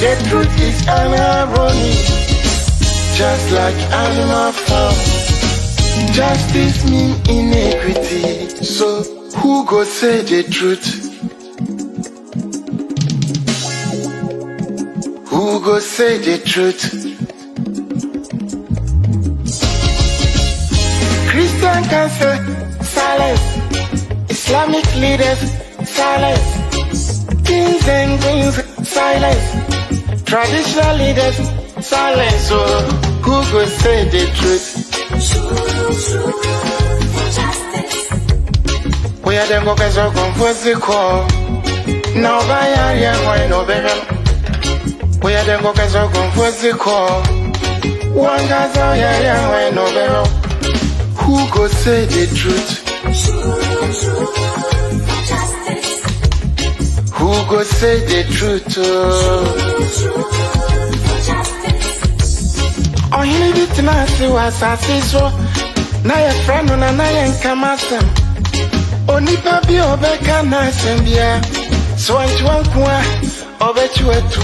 The truth is an irony, just like animal farm. Justice mean inequity, so who go say the truth? Who go say the truth? Christian can say silence, Islamic leaders silence, kings and queens silence, traditional leaders silence. So who go say the truth? We are them go get so confused the call. Now by area why no better. We are them go get so confused the call. One guy's out here why no better. Who go say the truth? Who go say the truth? Oh, he need it to see what's a so. Now your friend on a nine come at them. Only papi obeka na sembia. So I want obetu etu.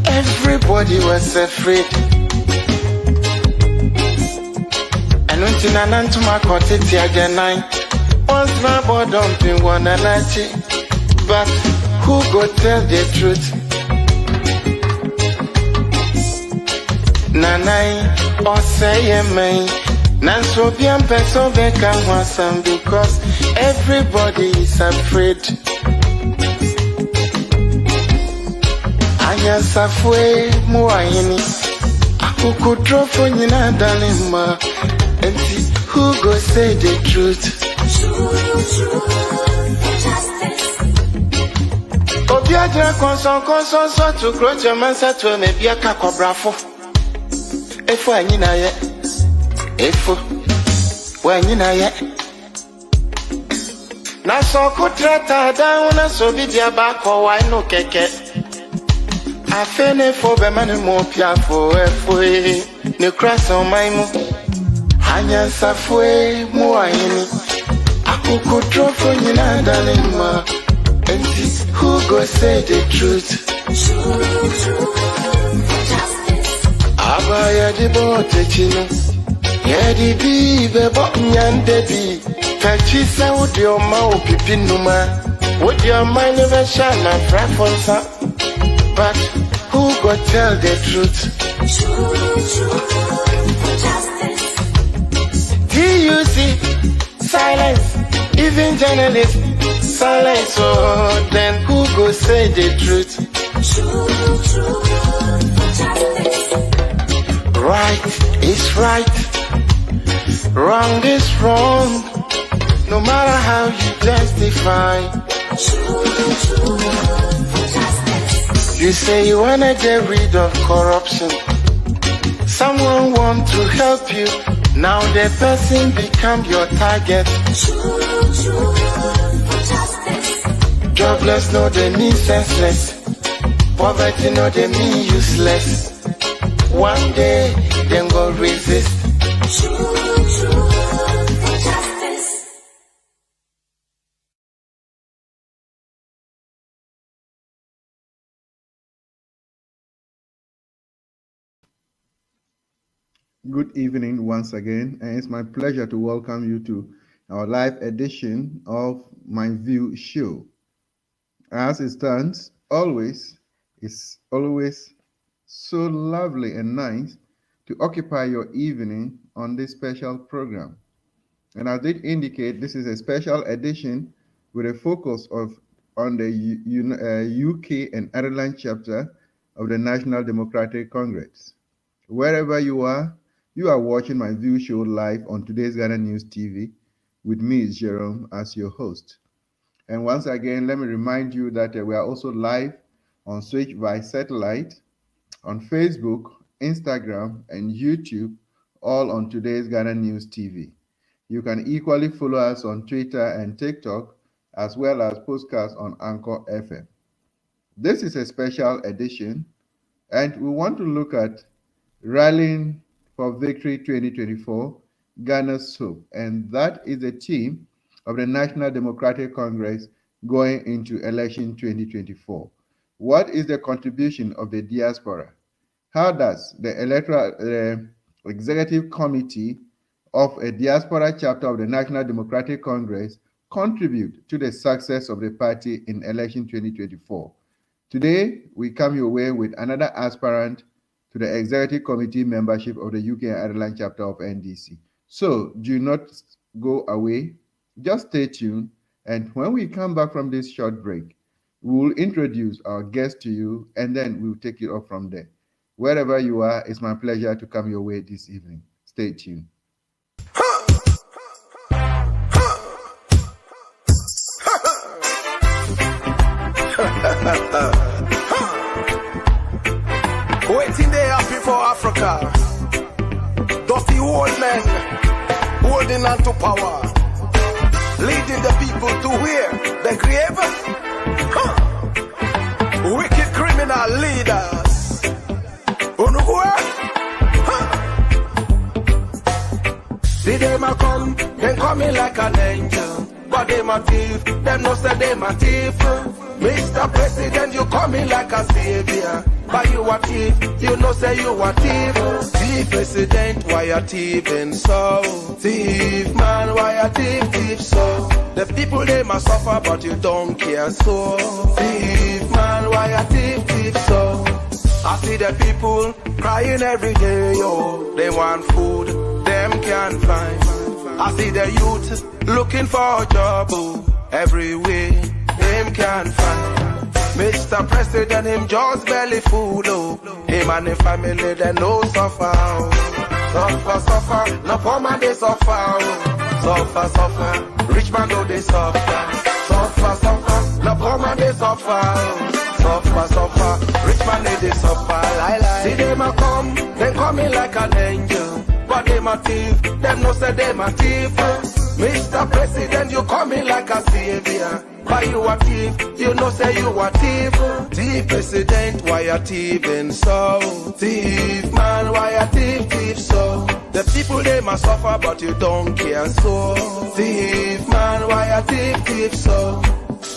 Everybody was afraid. And until Nanantuma Kotiti again nine. Once my boy dumping one and but who go tell the truth? Nanai or say me. Nanso bien person beka wasam because everybody is afraid. Anya safwe muayini. Akukudro for nyina dalima. And who go say the truth? Obiaja konson so to grow your mansa to me be a cacobrafo. If I nyina ye, if when nyina ye. Na so kutrata down so be dia back or why no keke. I fene for be man mo piafo efwe. Ne cross on my mo. Anya safwe muayini. Akukudro for nyina dalima. And who go say the truth? Abaya di bote chino. Yedi bi bebo nyande bi. Kachisa would your mouth pipinuma. Would your mind never shine and frafonsa? But who go tell the truth? TUC, silence, even journalists, silence. So then who go say the truth? Right is right, wrong is wrong, no matter how you justify. You say you wanna get rid of corruption. Someone want to help you. Now the person become your target. Jobless no they mean senseless. Poverty no they mean useless. One day them go resist. Good evening once again, and it's my pleasure to welcome you to our live edition of MyView show. As it stands, it's always so lovely and nice to occupy your evening on this special program. And as it indicate, this is a special edition with a focus on the UK and Ireland chapter of the National Democratic Congress. Wherever you are watching MyView show live on today's Ghana News TV with me, Jerome, as your host. And once again, let me remind you that we are also live on Switch by satellite, on Facebook, Instagram, and YouTube, all on today's Ghana News TV. You can equally follow us on Twitter and TikTok, as well as podcasts on Anchor FM. This is a special edition, and we want to look at Rallying for Victory 2024, Ghana's Hope, and that is the theme of the National Democratic Congress going into election 2024. What is the contribution of the diaspora? How does the executive committee of a diaspora chapter of the National Democratic Congress contribute to the success of the party in election 2024? Today, we come your way with another aspirant to the executive committee membership of the UK and Ireland chapter of NDC. So do not go away, just stay tuned, and when we come back from this short break, we will introduce our guest to you, and then we'll take it off from there. Wherever you are, it's my pleasure to come your way this evening. Stay tuned. Waiting there happy for Africa. Dusty old men holding on to power, leading the people to where? The grave? Wicked criminal leaders. See them a come, them coming like an angel. But them a thief, them no say them a thief. Mr. President, you coming like a savior. But you a thief, you know say you a thief. Thief President, why a thieving so? Thief man, why a thief so? The people they must suffer, but you don't care so. Thief man, why a thief so? I see the people crying every day, yo. They want food, them can't find. I see the youth looking for a job, oh, every way, them can't find. Mr. President, him just barely food, oh. Him and the family, they no suffer, oh. Suffer, no poor man they suffer, oh. Suffer, rich man know they suffer. Suffer, no poor man they suffer, oh. Suffer, rich man they suffer, lie. See them a come, they coming like an angel. But them a thief, them no say them a thief. Mr. President, you coming like a savior. But you a thief, you know say you a thief. Thief President, why a thieving so? Thief man, why a thief so? The people they must suffer, but you don't care so. Thief man, why a thief so?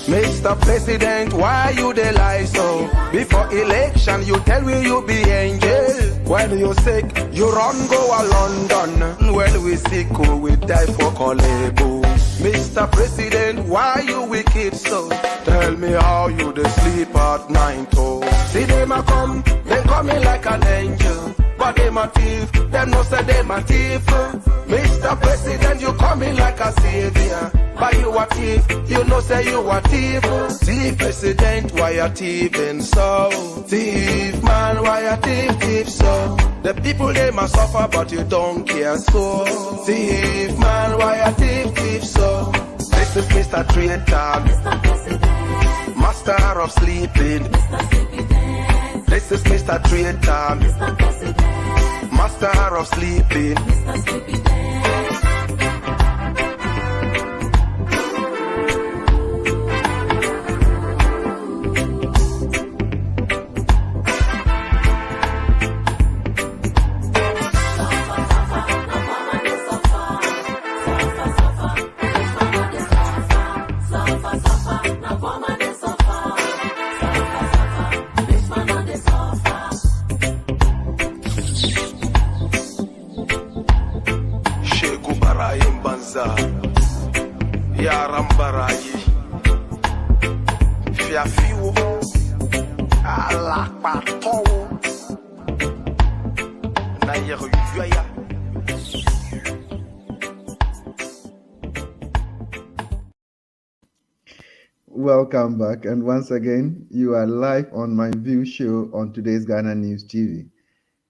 Mr. President, why you dey lie so? Before election, you tell me you be angel. When you sick, you run go a London. When we sick, we die for Kolebo. Mr. President, why you wicked so? Tell me how you dey sleep at night, oh. See them a come, they coming like an angel. But them a thief, them no say them a thief. Mr. President, you coming like a savior. But you a thief, you know say you a thief. Thief President, why a thieving so? Thief man, why a thief so? The people they must suffer, but you don't care so. Thief man, why a thief so? This is Mr. Traitor, Mr. President, Master of Sleeping, Mr. Sleepy. This is Mr. Traitor, Mr. President, Master of Sleeping, Mr. Sleepy. Yaram barayi fiafiwo alakpatowo na yeruya. Welcome back, and once again, you are live on MyView show on today's Ghana News TV.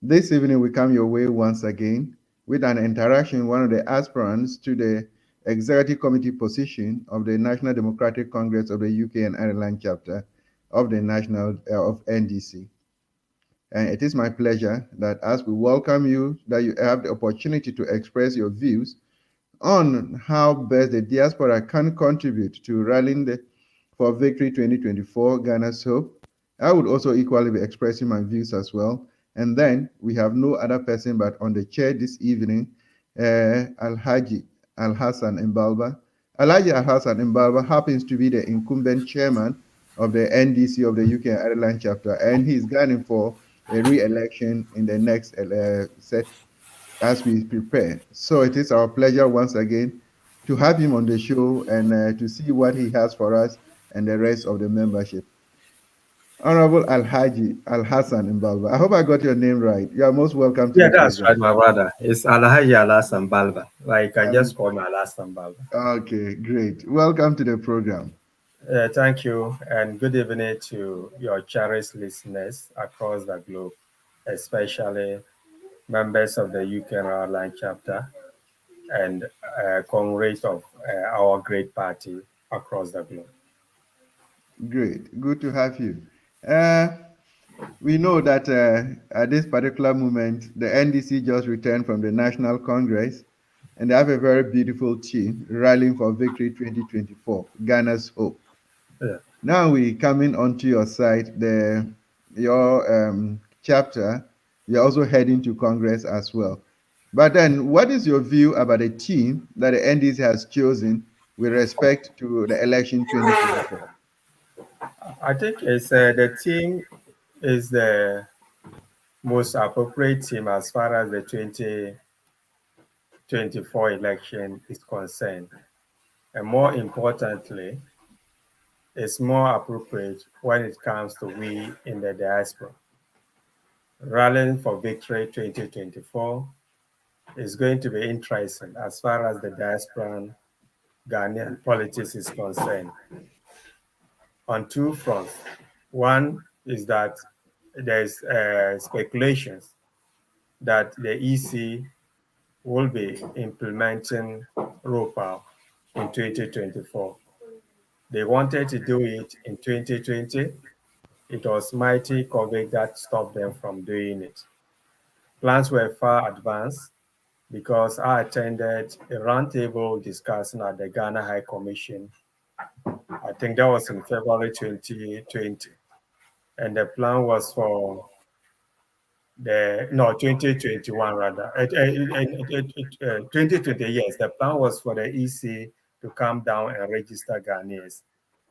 This evening, we come your way once again with an interaction with one of the aspirants to the executive committee position of the National Democratic Congress of the UK and Ireland chapter of the of NDC. And it is my pleasure that as we welcome you, that you have the opportunity to express your views on how best the diaspora can contribute to rallying for Victory 2024, Ghana's Hope. I would also equally be expressing my views as well. And then we have no other person but on the chair this evening, Alhaji Mbalba. Alhaji Mbalba happens to be the incumbent chairman of the NDC of the UK and Ireland chapter, and he's gunning for a re-election in the next set as we prepare. So it is our pleasure once again to have him on the show and to see what he has for us and the rest of the membership. Honorable Alhaji Al Hassan Mbalba. I hope I got your name right. You are most welcome to Yeah, the that's program. right, my brother. It's Alhaji Mbalba. Like, you can just Um, call me Mbalba. okay, great. Welcome to the program. Thank you, and good evening to your cherished listeners across the globe, especially members of the UK and Ireland chapter and comrades of our great party across the globe. Great. Good to have you. Uh, we know that at this particular moment, the NDC just returned from the National Congress, and they have a very beautiful tune, Rallying for Victory 2024, Ghana's Hope. Yeah. Now we coming onto your site, your chapter. You're also heading to Congress as well. But then, what is your view about the team that the NDC has chosen with respect to the election 2024? I think it's the team is the most appropriate team as far as the 2024 election is concerned. And more importantly, it's more appropriate when it comes to we in the diaspora. Rallying for Victory 2024 is going to be interesting as far as the diaspora Ghanaian politics is concerned on two fronts. One is that there's speculations that the EC will be implementing ROPA in 2024. They wanted to do it in 2020. It was mighty COVID that stopped them from doing it. Plans were far advanced because I attended a roundtable discussion at the Ghana High Commission. I think that was in February 2020. And the plan was for 2021 rather. 2020, yes. The plan was for the EC to come down and register Ghanaians.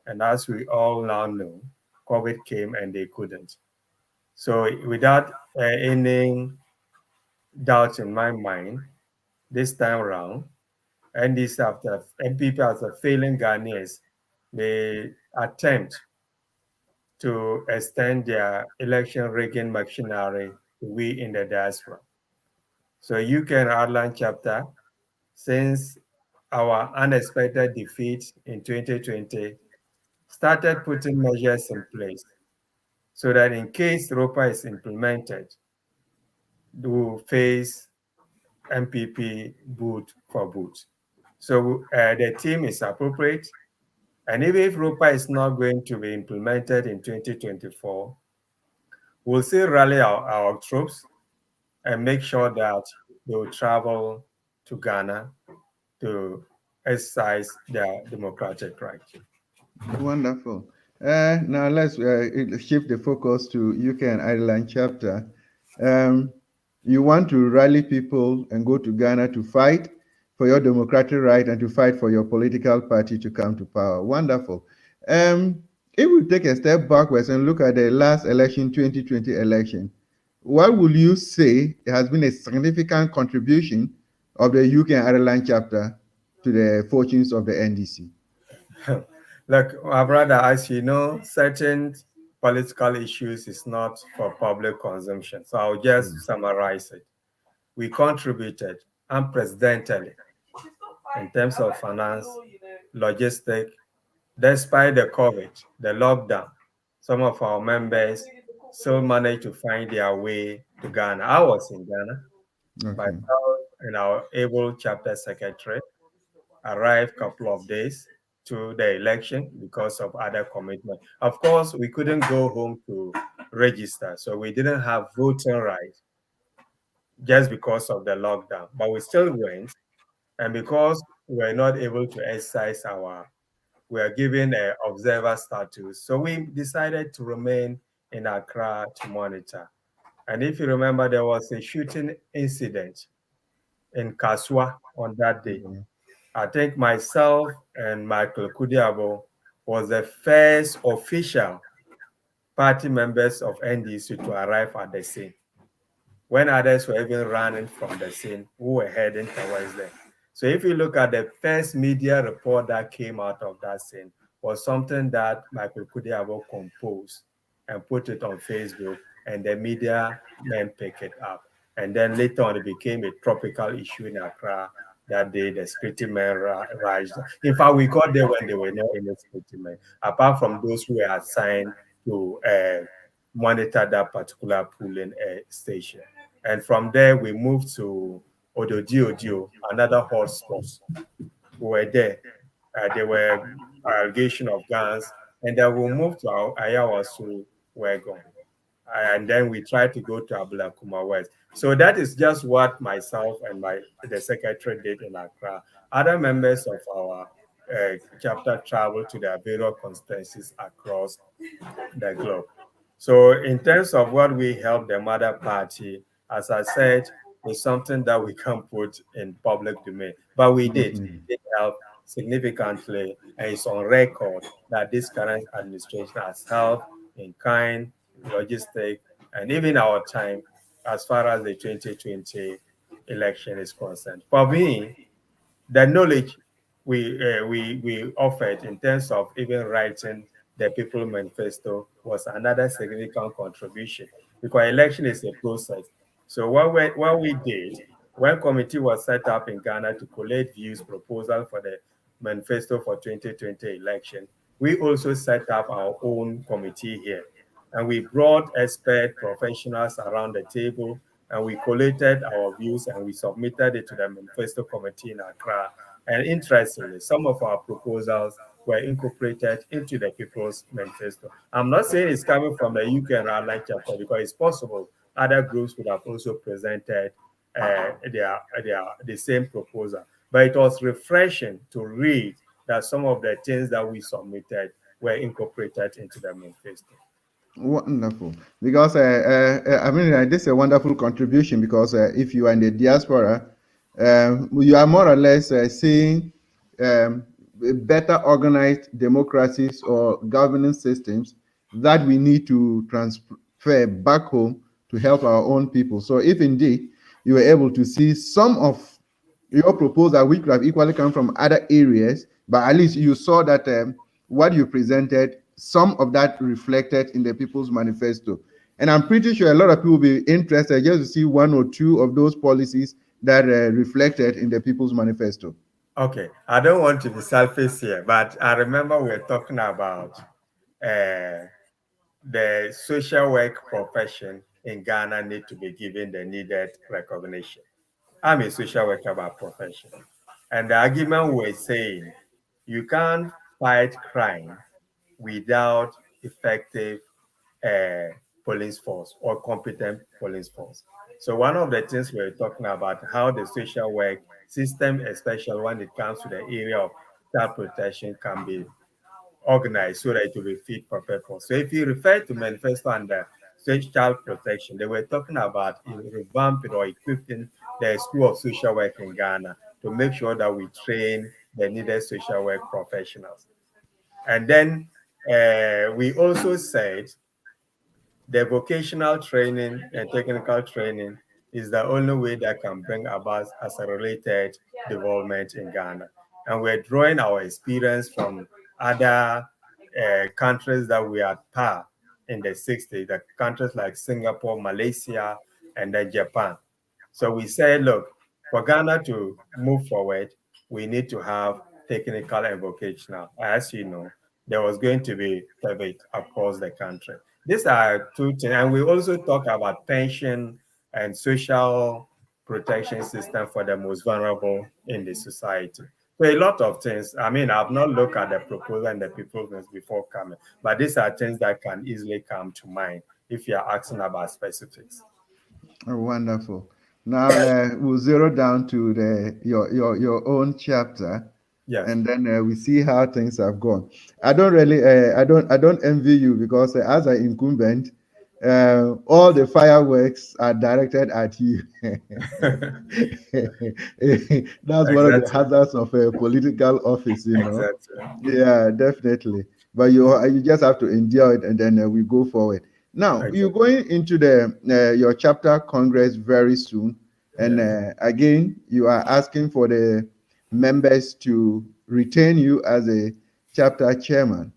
And as we all now know, COVID came and they couldn't. So without any doubt in my mind, this time around, and this after MPP after failing Ghanaians, they attempt to extend their election rigging machinery to we in the diaspora. So UK and Ireland chapter, since our unexpected defeat in 2020, started putting measures in place so that in case ROPA is implemented, we will face MPP boot for boot. So the team is appropriate. And even if ROPA is not going to be implemented in 2024, we'll still rally our troops and make sure that they will travel to Ghana to exercise their democratic right. Wonderful. Now let's shift the focus to UK and Ireland chapter. You want to rally people and go to Ghana to fight for your democratic right and to fight for your political party to come to power. Wonderful. If we take a step backwards and look at the last election, 2020 election, what will you say has been a significant contribution of the UK and Ireland chapter to the fortunes of the NDC? Look, my brother, as you know, certain political issues is not for public consumption. So I'll just summarize it. We contributed unprecedentedly in terms of finance, logistic, despite the COVID, the lockdown. Some of our members still managed to find their way to Ghana. I was in Ghana. Okay. Myself and our able chapter secretary arrived a couple of days to the election because of other commitments. Of course, we couldn't go home to register, so we didn't have voting rights just because of the lockdown. But we still went, and because we were not able to exercise we are given an observer status. So we decided to remain in Accra to monitor. And if you remember, there was a shooting incident in Kaswa on that day. I think myself and Michael Kudiabo was the first official party members of NDC to arrive at the scene, when others were even running from the scene, who were heading towards them. So if you look at the first media report that came out of that scene, was something that Michael Kudiabo composed and put it on Facebook, and the media men pick it up. And then later on, it became a tropical issue in Accra. That day, the security men rised. In fact, we got there when there were no any security men, apart from those who were assigned to monitor that particular polling station. And from there, we moved to Ododiodio, another hotspot. We were there. There were allegation of guns. And then we moved to Ayawasu, Wegon. And then we tried to go to Ablakuma West. So that is just what myself and the secretary did in Accra. Other members of our chapter traveled to their various constituencies across the globe. So in terms of what we help the mother party, as I said, is something that we can't put in public domain, but we did. It helped significantly, and it's on record that this current administration has helped in kind, logistic, and even our time as far as the 2020 election is concerned. For me, the knowledge we offered in terms of even writing the People Manifesto was another significant contribution, because election is a process. So what we did, when committee was set up in Ghana to collate views proposal for the manifesto for 2020 election, we also set up our own committee here. And we brought expert professionals around the table, and we collated our views and we submitted it to the manifesto committee in Accra. And interestingly, some of our proposals were incorporated into the People's Manifesto. I'm not saying it's coming from the UK and Ireland chapter, because it's possible other groups would have also presented the same proposal. But it was refreshing to read that some of the things that we submitted were incorporated into the manifesto. Wonderful. Because I mean, this is a wonderful contribution, because if you are in the diaspora, you are more or less seeing better organized democracies or governance systems that we need to transfer back home to help our own people. So if indeed you were able to see some of your proposal, which could have equally come from other areas, but at least you saw that what you presented, some of that reflected in the People's Manifesto. And I'm pretty sure a lot of people will be interested just to see one or two of those policies that reflected in the People's Manifesto. Okay, I don't want to be selfish here, but I remember we were talking about the social work profession in Ghana need to be given the needed recognition. I'm a social worker by profession. And the argument we're saying, you can't fight crime without effective police force or competent police force. So one of the things we're talking about, how the social work system, especially when it comes to the area of child protection, can be organized so that it will be fit for purpose. So if you refer to manifesto and child protection, they were talking about revamping or equipping the School of Social Work in Ghana to make sure that we train the needed social work professionals. And then we also said the vocational training and technical training is the only way that can bring about accelerated development in Ghana. And we're drawing our experience from other countries that we are par in the 60s, the countries like Singapore, Malaysia, and then Japan. So we said, look, for Ghana to move forward, we need to have technical and vocational. As you know, there was going to be pivot across the country. These are two things. And we also talk about pension and social protection system for the most vulnerable in the society. So a lot of things. I mean, I've not looked at the proposal and the proposals before coming, but these are things that can easily come to mind if you're asking about specifics. Oh, wonderful. Now we'll zero down to your own chapter. Yes. And then we see how things have gone. I don't really, I don't envy you, because as an incumbent, all the fireworks are directed at you. That's one of the hazards of a political office, you know. Exactly. Yeah, definitely. but you just have to endure it, and then we go forward. Now, Okay. you're going into the your chapter congress very soon, and again, you are asking for the members to retain you as a chapter chairman.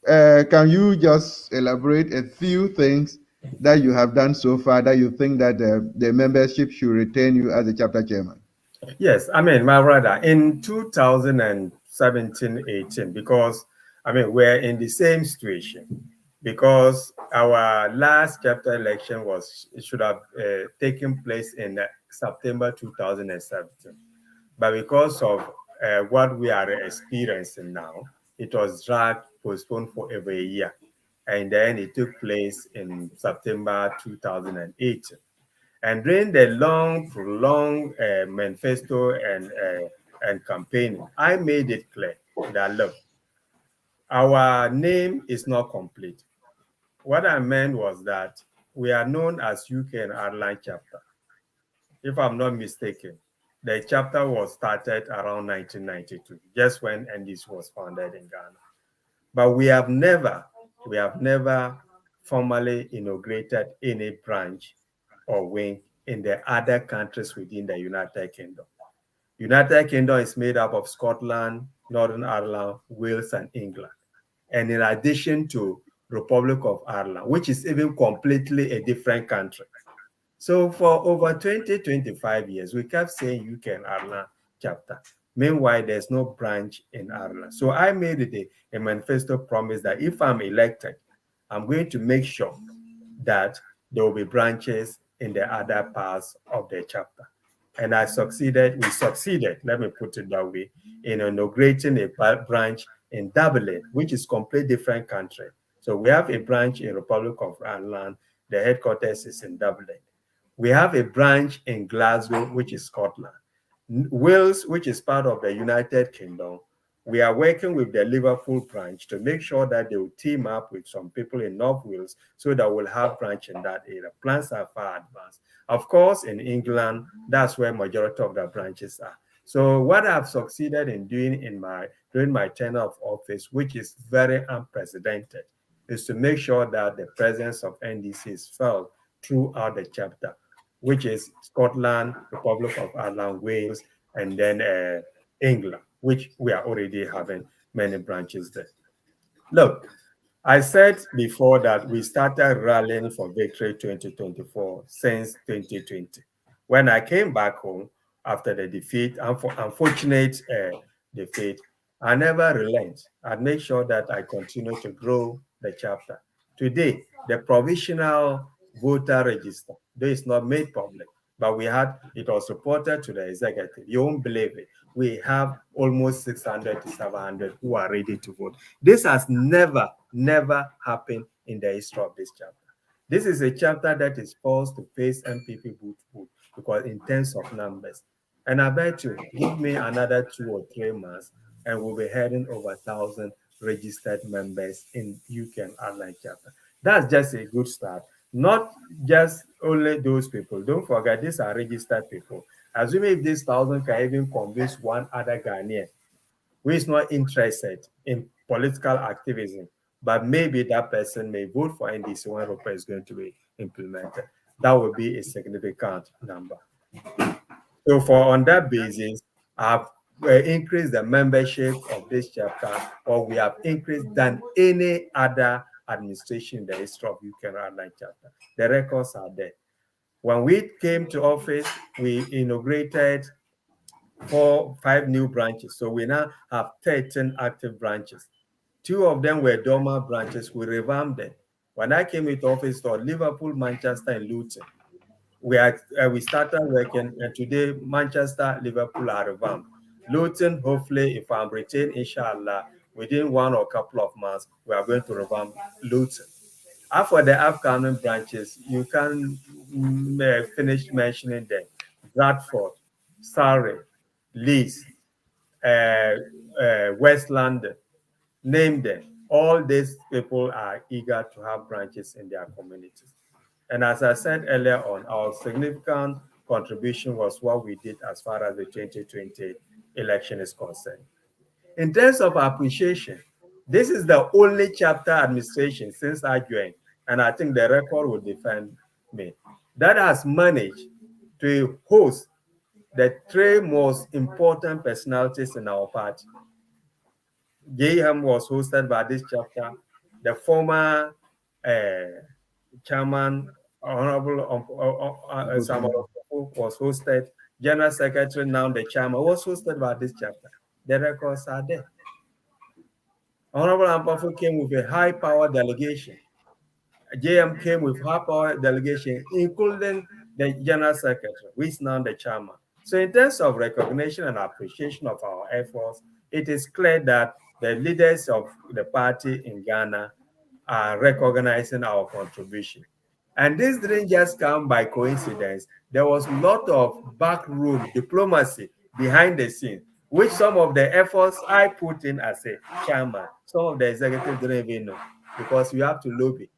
Can you just elaborate a few things that you have done so far that you think that the membership should retain you as a chapter chairman? Yes, I mean, my brother, in 2017-18, because we're in the same situation, because our last chapter election should have taken place in September 2017, but because of what we are experiencing now, it was postponed for over a year, and then it took place in September 2018. And during the long, prolonged manifesto and campaigning, I made it clear that, look, our name is not complete. What I meant was that we are known as UK and Ireland chapter. If I'm not mistaken, the chapter was started around 1992, just when NDC was founded in Ghana. But we have never formally inaugurated any branch or wing in the other countries within the United Kingdom. United Kingdom is made up of Scotland, Northern Ireland, Wales, and England. And in addition to Republic of Ireland, which is even completely a different country. So for over 20, 25 years, we kept saying UK and Ireland chapter. Meanwhile, there's no branch in Ireland. So I made it a manifesto promise that if I'm elected, I'm going to make sure that there will be branches in the other parts of the chapter. And we succeeded, let me put it that way, in inaugurating a branch in Dublin, which is a completely different country. So we have a branch in Republic of Ireland. The headquarters is in Dublin. We have a branch in Glasgow, which is Scotland. Wales, which is part of the United Kingdom, we are working with the Liverpool branch to make sure that they will team up with some people in North Wales so that we'll have branch in that area. Plans are far advanced. Of course, in England, that's where majority of the branches are. So what I've succeeded in doing during my tenure of office, which is very unprecedented, is to make sure that the presence of NDC is felt throughout the chapter, which is Scotland, Republic of Ireland, Wales, and then England, which we are already having many branches there. Look, I said before that we started rallying for victory 2024 since 2020. When I came back home after the defeat, unfortunate defeat, I never relent. I make sure that I continue to grow the chapter. Today, the provisional voter register, though it's not made public, but it was reported to the executive. You won't believe it. We have almost 600 to 700 who are ready to vote. This has never happened in the history of this chapter. This is a chapter that is forced to face MPP vote because in terms of numbers. And I bet you, give me another 2 or 3 months, and we'll be heading over 1,000 registered members in UK and Ireland chapter. That's just a good start. Not just only those people. Don't forget, these are registered people. Assuming if this 1,000 can even convince one other Ghanaian who is not interested in political activism, but maybe that person may vote for NDC when ROPA is going to be implemented. That would be a significant number. So on that basis, I've increased the membership of this chapter, or we have increased than any other administration in the history of UK and Ireland chapter. The records are there. When we came to office, we inaugurated 5 new branches. So we now have 13 active branches. 2 of them were dormant branches. We revamped them. When I came into office, for Liverpool, Manchester, and Luton, we started working, and today Manchester, Liverpool are revamped. Luton, hopefully, if I'm retained, inshallah, within 1 or couple of months, we are going to revamp Luton. For the upcoming branches, you can finish mentioning them. Bradford, Surrey, Leeds, West London, name them. All these people are eager to have branches in their communities. And as I said earlier on, our significant contribution was what we did as far as the 2020 election is concerned. In terms of appreciation, This is the only chapter administration since I joined, and I think the record will defend me, that has managed to host the three most important personalities in our party. JM was hosted by this chapter. The former chairman, Honorable Samuel was hosted. General Secretary, now the chairman, was hosted by this chapter. The records are there. Honorable Ampafu came with a high power delegation. JM came with high power delegation, including the General Secretary, who is now the chairman. So in terms of recognition and appreciation of our efforts, it is clear that the leaders of the party in Ghana are recognizing our contribution. And this didn't just come by coincidence. There was a lot of backroom diplomacy behind the scenes, which some of the efforts I put in as a chairman, some of the executives didn't even know, because you have to lobby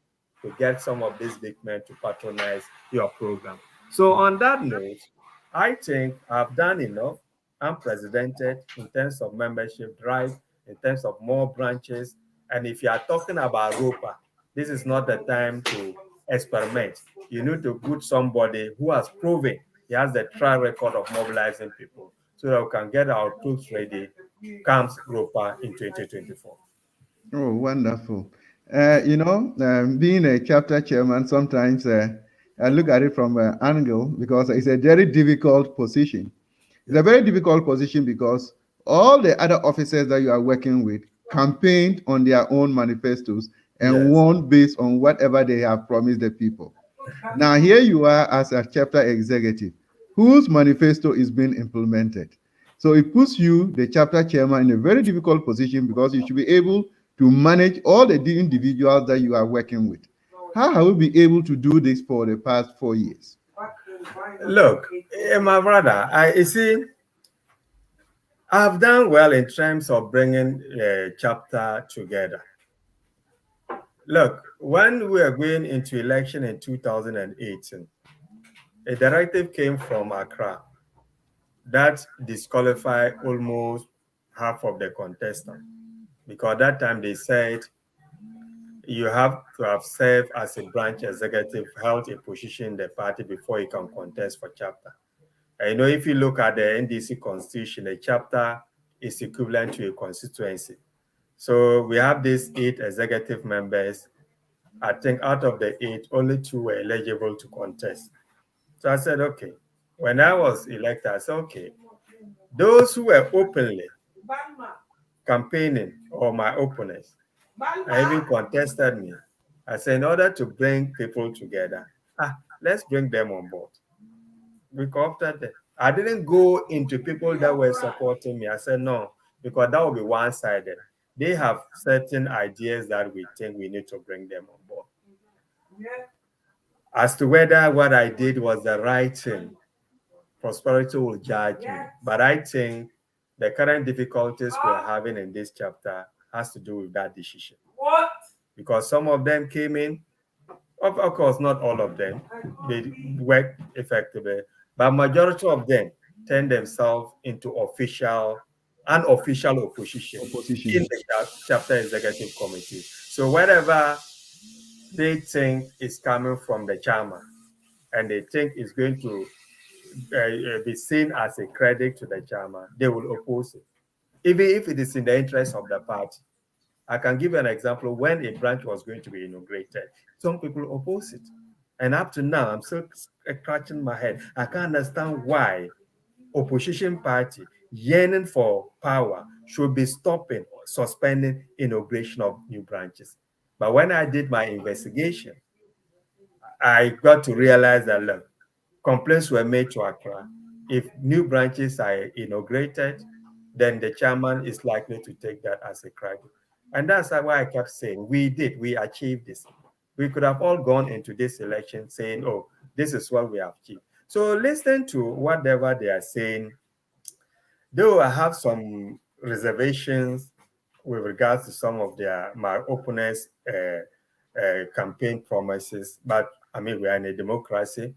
to get some of these big men to patronize your program. So on that note, I think I've done enough. Unprecedented in terms of membership drive, in terms of more branches. And if you are talking about ROPA, this is not the time to experiment. You need to put somebody who has proven he has the track record of mobilizing people so that we can get our troops ready comes ROPA in 2024. Oh, wonderful. Being a chapter chairman, sometimes I look at it from an angle because it's a very difficult position. It's a very difficult position because all the other officers that you are working with campaigned on their own manifestos and won based on whatever they have promised the people. Now, here you are as a chapter executive whose manifesto is being implemented. So it puts you, the chapter chairman, in a very difficult position because you should be able to manage all the individuals that you are working with. How have we been able to do this for the past 4 years? Look, my brother, you see, I've done well in terms of bringing a chapter together. Look, when we were going into election in 2018, a directive came from Accra that disqualified almost half of the contestants, because that time they said you have to have served as a branch executive, held a position in the party before you can contest for chapter. And if you look at the NDC constitution, a chapter is equivalent to a constituency. So we have these 8 executive members. I think out of the 8, only 2 were eligible to contest. So I said, okay. When I was elected, I said, okay, those who were openly campaigning, or my opponents, and even contested me, I said, in order to bring people together, let's bring them on board. We co-opted them. I didn't go into people that were supporting me. I said, no, because that would be one-sided. They have certain ideas that we think we need to bring them on board. As to whether what I did was the right thing, prosperity will judge me. But I think the current difficulties we're having in this chapter has to do with that decision. Because some of them came in, of course, not all of them, they worked effectively, but majority of them turned themselves into unofficial opposition in the chapter executive committee. So whatever they think is coming from the chairman and they think is going to be seen as a credit to the chairman, they will oppose it, even if it is in the interest of the party. I can give an example. When a branch was going to be inaugurated, some people oppose it. And up to now, I'm still scratching my head. I can't understand why opposition party yearning for power should be stopping or suspending inauguration of new branches. But when I did my investigation, I got to realize that, look, complaints were made to Accra. If new branches are inaugurated, then the chairman is likely to take that as a credit. And that's why I kept saying, we achieved this. We could have all gone into this election saying, oh, this is what we have achieved. So listen to whatever they are saying. Though I have some reservations with regards to some of my opponents' campaign promises, but I mean, we are in a democracy.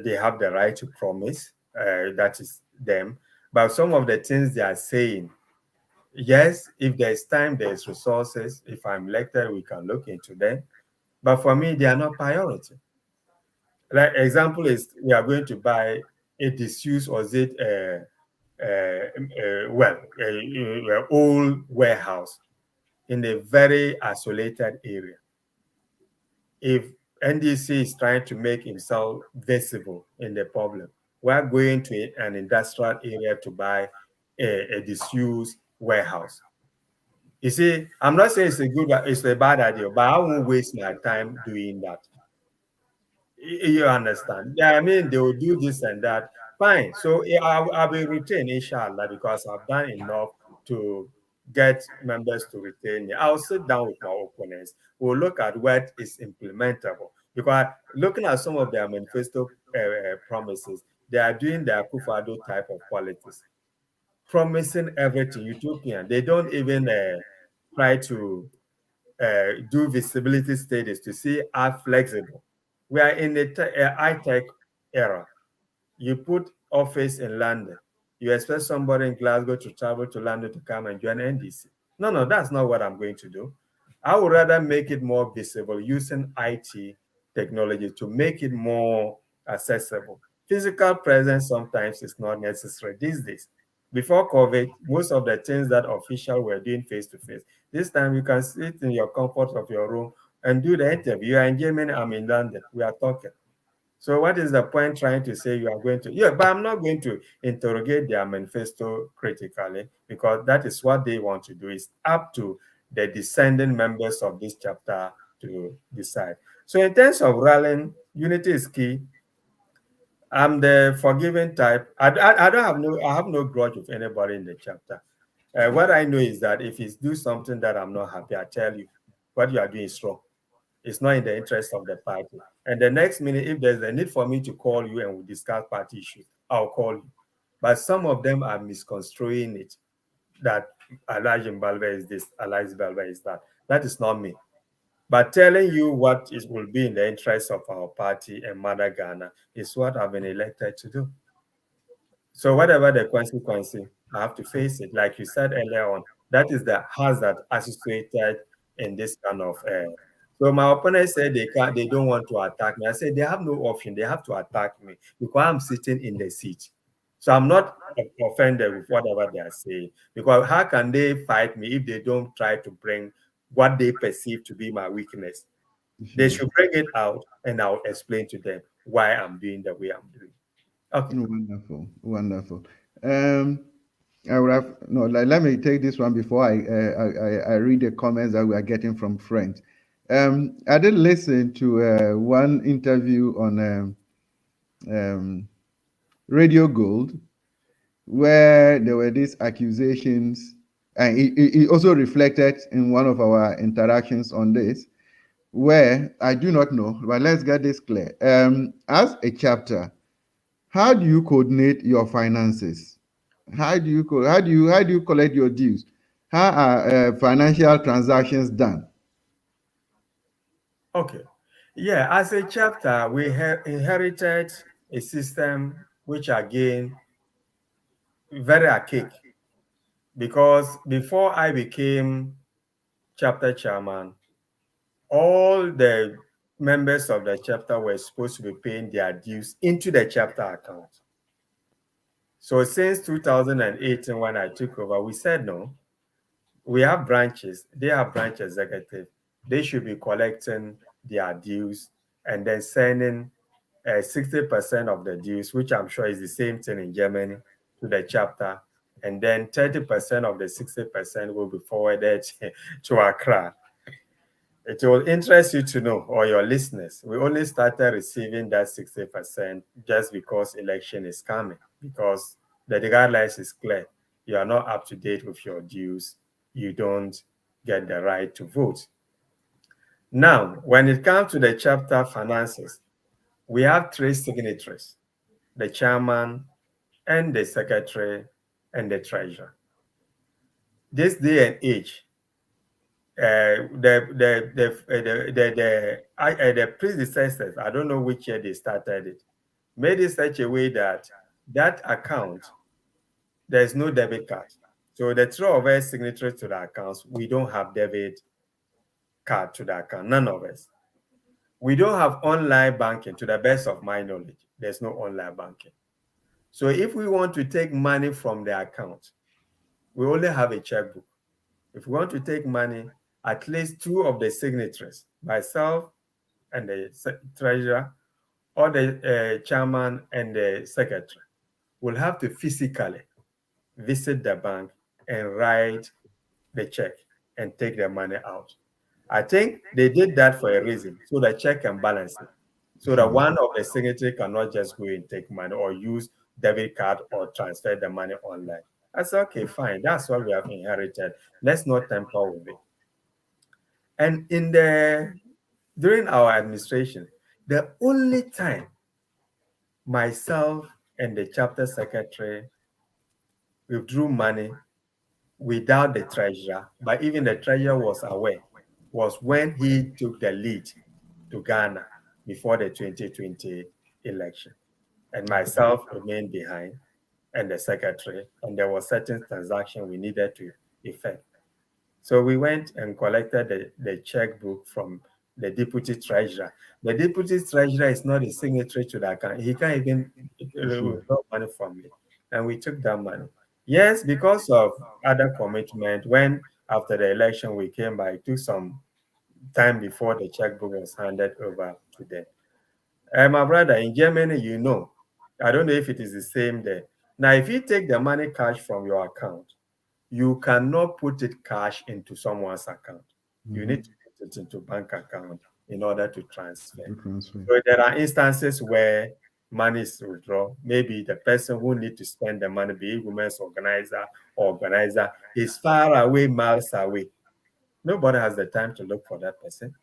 They have the right to promise, that is them. But some of the things they are saying, Yes, if there's time, there's resources. If I'm elected, we can look into them. But for me, they are not priority. Like example is we are going to buy a disused or is it a old warehouse in a very isolated area. If NDC is trying to make himself visible in the public, we're going to an industrial area to buy a disused warehouse. You see, I'm not saying it's a bad idea, but I won't waste my time doing that. You understand? Yeah, I mean, they will do this and that. Fine. So I will retain, inshallah, because I've done enough to get members to retain me. I'll sit down with my opponents. We'll look at what is implementable. Because looking at some of their manifesto promises, they are doing their Kufado type of politics, promising everything, utopian. They don't even try to do visibility studies to see how flexible. We are in a high-tech era. You put office in London. You expect somebody in Glasgow to travel to London to come and join NDC. No, that's not what I'm going to do. I would rather make it more visible using IT technology to make it more accessible. Physical presence sometimes is not necessary these days. Before COVID, most of the things that officials were doing face to face. This time you can sit in your comfort of your room and do the interview. You are in Germany, I'm in London. We are talking. So what is the point trying to say you are going to? Yeah, but I'm not going to interrogate their manifesto critically because that is what they want to do. It's up to the descending members of this chapter to decide. So in terms of rallying, unity is key. I'm the forgiving type. I have no grudge with anybody in the chapter. What I know is that if you do something that I'm not happy, I tell you what you are doing is wrong. It's not in the interest of the party. And the next minute, if there's a need for me to call you and we discuss party issues, I'll call you. But some of them are misconstruing it that Alhaji Mbalba is this, Alhaji Mbalba is that. That is not me. But telling you what is will be in the interest of our party and Mother Ghana is what I've been elected to do. So whatever the consequence, I have to face it. Like you said earlier on, that is the hazard associated in this kind of. So my opponent said they don't want to attack me. I said they have no option. They have to attack me because I'm sitting in the seat. So I'm not offended with whatever they are saying. Because how can they fight me if they don't try to bring what they perceive to be my weakness? They should bring it out, and I'll explain to them why I'm doing the way I'm doing. Okay. Wonderful, wonderful. I would have no. Let me take this one before I read the comments that we are getting from friends. I did listen to one interview on Radio Gold where there were these accusations, and it also reflected in one of our interactions on this, where I do not know, but let's get this clear. As a chapter, how do you coordinate your finances? How do you collect your dues? How are financial transactions done? Okay. Yeah, as a chapter, we have inherited a system which again very archaic because before I became chapter chairman, all the members of the chapter were supposed to be paying their dues into the chapter account. So since 2018, when I took over, we said no. We have branches, they have branch executive. They should be collecting their dues and then sending 60% of the dues, which I'm sure is the same thing in Germany, to the chapter. And then 30% of the 60% will be forwarded to Accra. It will interest you to know, or your listeners, we only started receiving that 60% just because election is coming, because the guidelines is clear. You are not up to date with your dues. You don't get the right to vote. Now, when it comes to the chapter finances, we have three signatories, the chairman and the secretary and the treasurer. This day and age, the predecessors, I don't know which year they started it, made it such a way that that account, there's no debit card. So the three of us signatories to the accounts, we don't have debit card to the account, none of us. We don't have online banking to the best of my knowledge. There's no online banking. So if we want to take money from the account, we only have a checkbook. If we want to take money, at least two of the signatories, myself and the treasurer, or the chairman and the secretary, will have to physically visit the bank and write the check and take the money out. I think they did that for a reason, so the check and balance it. So that one of the signatory cannot just go and take money or use debit card or transfer the money online. I said, okay, fine. That's what we have inherited. Let's not tamper with it. And during our administration, the only time myself and the chapter secretary withdrew money without the treasurer, but even the treasurer was aware, was when he took the lead to Ghana before the 2020 election. And myself remained behind, and the secretary, and there was certain transaction we needed to effect. So we went and collected the checkbook from the deputy treasurer. The deputy treasurer is not a signatory to the account. He can't even withdraw money from me. And we took that money. Yes, because of other commitment, when after the election we came back, it took some time before the checkbook was handed over to them. My brother, in Germany, I don't know if it is the same there. Now, if you take the money cash from your account, you cannot put it cash into someone's account. You need to put it into bank account in order to transfer. So there are instances where money is withdrawn. Maybe the person who needs to spend the money, be it women's organizer, is far away, miles away. Nobody has the time to look for that person.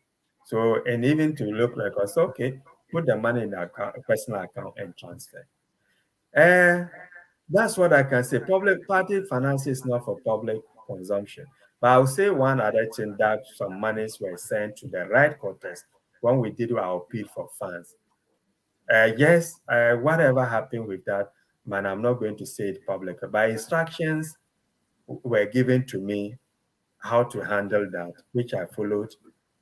So, and even to look like us, okay, put the money in the account, personal account and transfer. That's what I can say. Public party finance is not for public consumption. But I'll say one other thing, that some monies were sent to the right quarters when we did our appeal for funds. Yes, whatever happened with that, man, I'm not going to say it publicly. But instructions were given to me how to handle that, which I followed.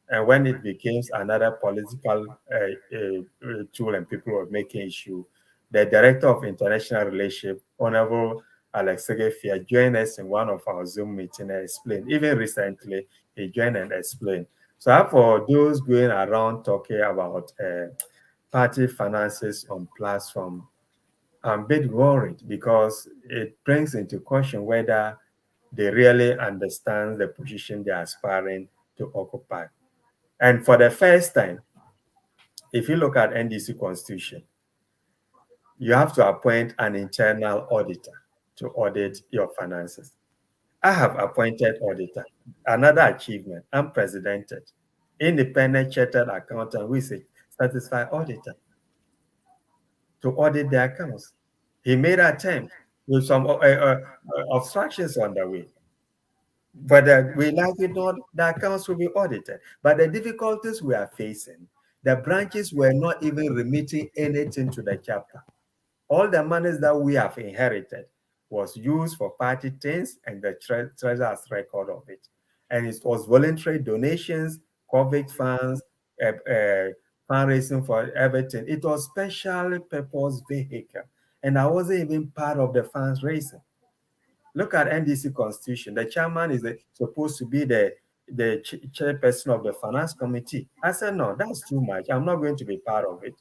And when it becomes another political tool and people were making issue, the Director of International Relations, Honorable Alex Segefia, joined us in one of our Zoom meetings and explained. Even recently, he joined and explained. So for those going around talking about party finances on platform, I'm a bit worried because it brings into question whether they really understand the position they are aspiring to occupy. And for the first time, if you look at NDC constitution, you have to appoint an internal auditor to audit your finances. I have appointed auditor. Another achievement, unprecedented, independent chartered accountant who is a satisfied auditor to audit the accounts. He made an attempt with some obstructions on the way. But we like it not, the accounts will be audited. But the difficulties we are facing, the branches were not even remitting anything to the chapter. All the monies that we have inherited was used for party things, and the treasurer has record of it. And it was voluntary donations, COVID funds, fundraising for everything. It was specially purpose vehicle. And I wasn't even part of the fundraising. Look at NDC constitution. The chairman is supposed to be the chairperson of the finance committee. I said, no, that's too much. I'm not going to be part of it.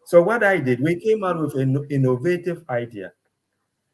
So what I did, we came out with an innovative idea.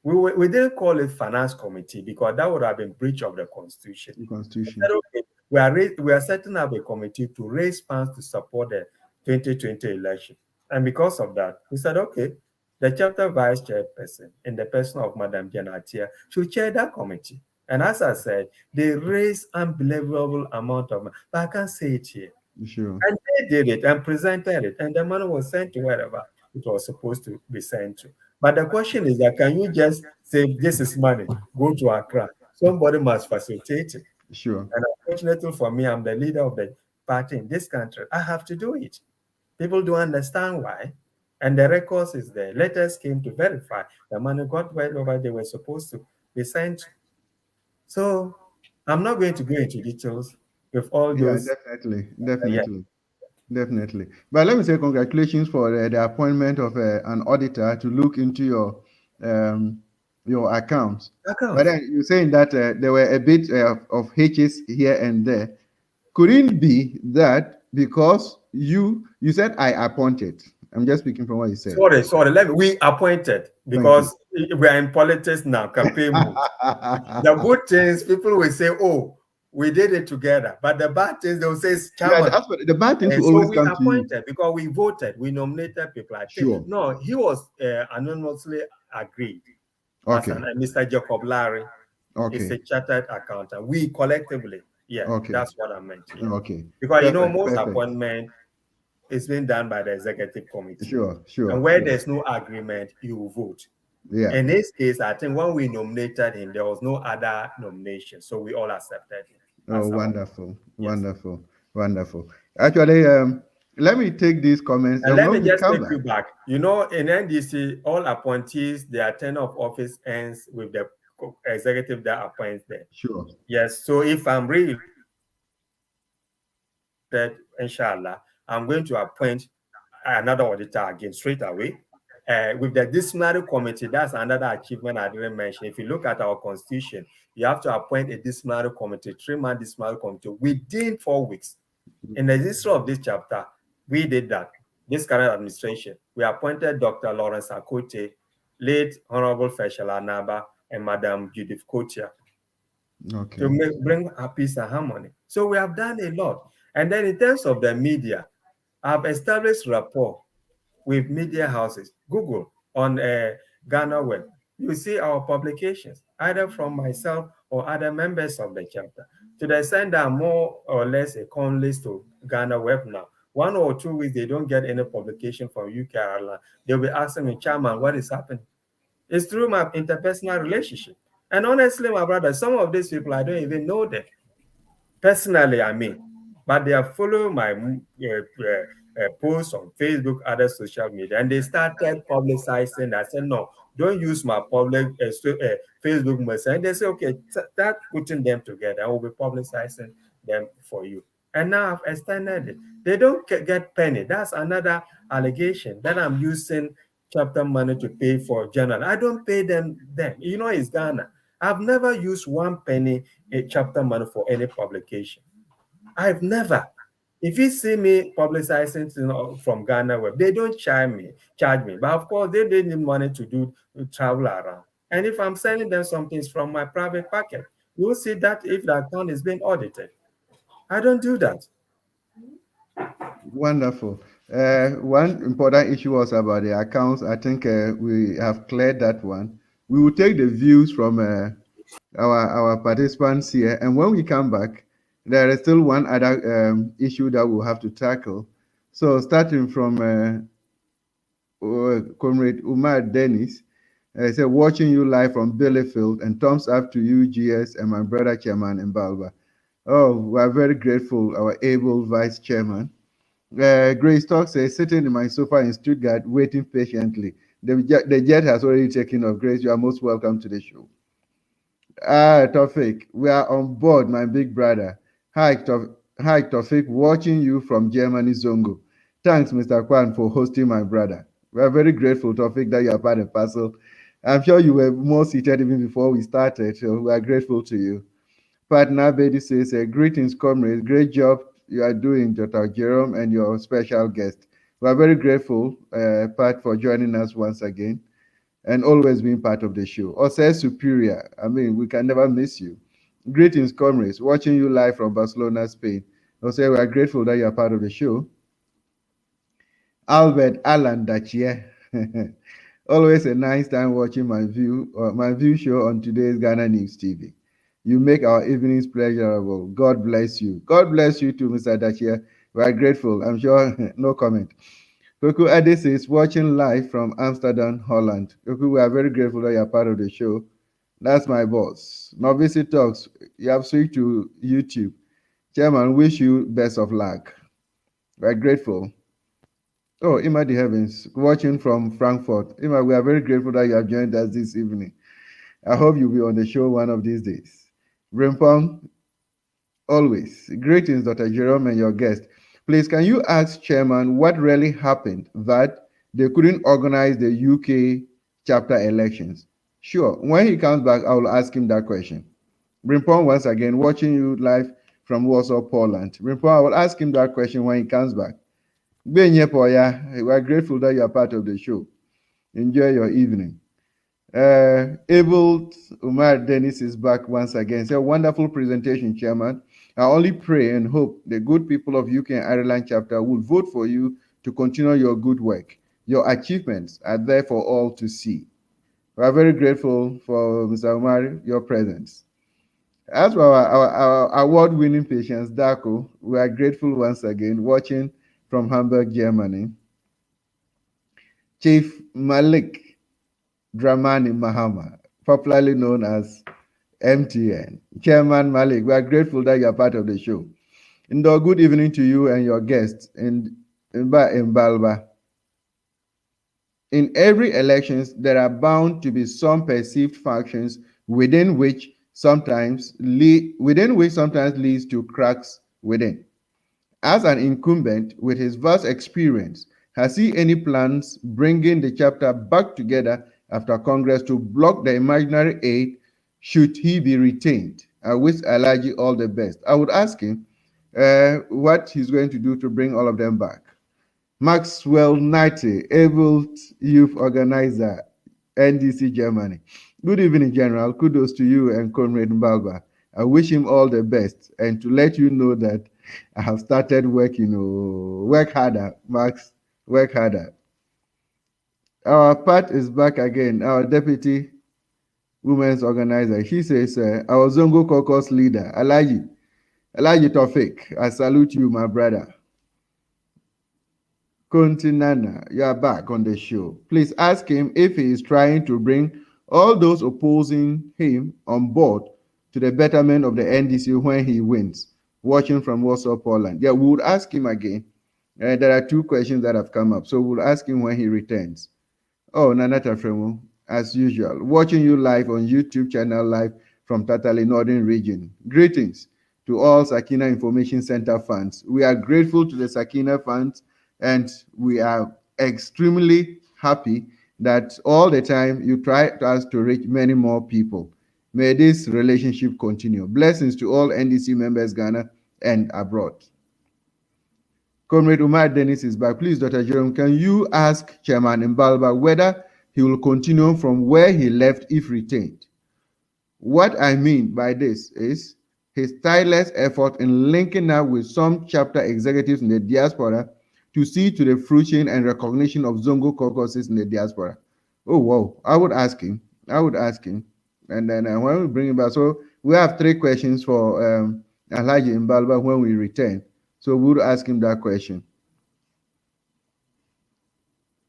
We didn't call it finance committee because that would have been breach of the constitution. Said, okay, we are setting up a committee to raise funds to support the 2020 election. And because of that, we said, okay, the chapter vice chairperson in the person of Madam Janatia should chair that committee. And as I said, they raised unbelievable amount of money, but I can't say it here. Sure. And they did it and presented it, and the money was sent to wherever it was supposed to be sent to. But the question is that, can you just say, this is money, go to Accra? Somebody must facilitate it. Sure. And unfortunately for me, I'm the leader of the party in this country. I have to do it. People don't understand why. And the records is there. Letters came to verify the money got wherever they were supposed to be sent. So I'm not going to go into details with all Yeah, those. Yeah. definitely. But let me say congratulations for the appointment of an auditor to look into your accounts. But Accounts. then you're saying that there were a bit of hitches here and there. Couldn't it be that because you said I appointed? I'm just speaking from what you said. Sorry. We appointed Thank you. because we are in politics now, campaign mode. The good things, people will say, oh, we did it together. But the bad things, they'll say, Yes, chairman. as for the bad things And will so always we come to you. appointed because we voted, we nominated people. I think, Sure. no, he was anonymously agreed as Okay. Mr. Jacob Larry is Okay. a chartered accountant. We collectively, yeah, Okay. that's what I meant. Yeah. Okay. Because, Perfect. most Perfect. appointment is being done by the executive committee. Sure. Sure. And where Sure. there's no agreement, you will vote. Yeah. In this case, I think when we nominated him, there was no other nomination. So we all accepted him. Oh, As our, wonderful, yes. wonderful, wonderful. Actually, let me take these comments, And and let when me we just come take back, you back. In NDC, all appointees, their tenure of office ends with the executive that appoints them. sure. Yes. So if I'm really, inshallah, I'm going to appoint another auditor again straight away. With the disciplinary committee, that's another achievement I didn't mention. If you look at our constitution, you have to appoint a disciplinary committee, 3-man disciplinary committee within 4 weeks. In the history of this chapter, we did that. This current administration, we appointed Dr. Lawrence Akote, late Honorable Feshel Anaba, and Madam Judith Kotia Okay. to bring peace and harmony. So we have done a lot. And then in terms of the media, I've established rapport with media houses. Google on Ghana Web. You see our publications, either from myself or other members of the chapter. To the extent that more or less a columnist to Ghana Web now. 1 or 2 weeks, they don't get any publication from UK Ireland. They'll be asking me, Chairman, what is happening? It's through my interpersonal relationship. And honestly, my brother, some of these people, I don't even know them. Personally, I mean, but they are following my posts on Facebook, other social media, and they started publicizing. I said, no, don't use my public Facebook message. And they say, okay, start putting them together. I will be publicizing them for you. And now I've extended it. They don't get penny. That's another allegation that I'm using chapter money to pay for journal. I don't pay them then. It's Ghana. I've never used 1 penny in chapter money for any publication. I've never. If you see me publicizing from Ghana Web, they don't charge me. But of course, they need money to travel around. And if I'm sending them some things from my private pocket, you'll see that if the account is being audited. I don't do that. Wonderful. One important issue was about the accounts. I think we have cleared that one. We will take the views from our participants here, and when we come back, there is still one other issue that we'll have to tackle. So, starting from Comrade Umar Dennis, said, watching you live from Billyfield, and thumbs up to you, GS, and my brother Chairman Mbalba. Oh, we are very grateful, our able Vice Chairman. Grace Talk says, sitting in my sofa in Stuttgart, waiting patiently. The jet has already taken off. Grace, you are most welcome to the show. Tofik, we are on board, my big brother. Hi, Tofik, watching you from Germany, Zongo. Thanks, Mr. Kwan, for hosting my brother. We are very grateful, Tofik, that you are part of the parcel. I'm sure you were more seated even before we started, so we are grateful to you. Partner Betty says, greetings, comrades. Great job you are doing, Dr. Jerome, and your special guest. We are very grateful, Pat, for joining us once again and always being part of the show. Ose Superior, I mean, we can never miss you. Greetings, comrades. Watching you live from Barcelona, Spain. Ose, we are grateful that you are part of the show. Albert Alan Dachie. Always a nice time watching my view show on today's Ghana News TV. You make our evenings pleasurable. God bless you. God bless you too, Mr. Dachia. We are grateful. I'm sure, no comment. Koku Adis is watching live from Amsterdam, Holland. Koku, we are very grateful that you are part of the show. That's my boss. Novice Talks, you have switched to YouTube. Chairman, wish you best of luck. We are grateful. Oh, Ima the Heavens, watching from Frankfurt. Ima, we are very grateful that you have joined us this evening. I hope you'll be on the show one of these days. Rimpong, always. Greetings, Dr. Jerome and your guest. Please, can you ask Chairman what really happened that they couldn't organize the UK chapter elections? Sure. When he comes back, I will ask him that question. Rimpong, once again, watching you live from Warsaw, Poland. Rimpong, I will ask him that question when he comes back. We are grateful that you are part of the show. Enjoy your evening. Able Umar Dennis is back once again. It's a wonderful presentation, Chairman. I only pray and hope the good people of UK and Ireland chapter will vote for you to continue your good work. Your achievements are there for all to see. We are very grateful for Mr. Umar, your presence. As for our award-winning patients, Darko, we are grateful once again, watching from Hamburg, Germany. Chief Malik Dramani Mahama, popularly known as MTN. Chairman Malik, we are grateful that you are part of the show. And good evening to you and your guests in Mbalba. In every elections, there are bound to be some perceived factions within which sometimes leads to cracks within. As an incumbent with his vast experience, has he any plans bringing the chapter back together after Congress to block the imaginary aid should he be retained? I wish Alhaji all the best. I would ask him what he's going to do to bring all of them back. Maxwell Knighty, able youth organizer, NDC Germany. Good evening, General. Kudos to you and Comrade Mbalba. I wish him all the best, and to let you know that I have started working. Work harder, Max. Work harder. Our Pat is back again. Our deputy women's organizer. She says, our Zongo caucus leader, Alhaji Tofik. I salute you, my brother. Kontinana, you are back on the show. Please ask him if he is trying to bring all those opposing him on board to the betterment of the NDC when he wins. Watching from Warsaw, Poland. Yeah, we would ask him again. There are two questions that have come up, so we'll ask him when he returns. Oh, Nanata Fremu, as usual, watching you live on YouTube channel live from Tatali Northern Region. Greetings to all Sakina Information Center fans. We are grateful to the Sakina fans, and we are extremely happy that all the time you try us to reach many more people. May this relationship continue. Blessings to all NDC members, Ghana and abroad. Comrade Umar Dennis is back. Please, Dr. Jerome, can you ask Chairman Mbalba whether he will continue from where he left if retained? What I mean by this is his tireless effort in linking up with some chapter executives in the diaspora to see to the fruition and recognition of Zongo caucuses in the diaspora. Oh, wow. I would ask him. And then when we bring him back, so we have three questions for Alhaji Mbalba when we return. So we'll ask him that question.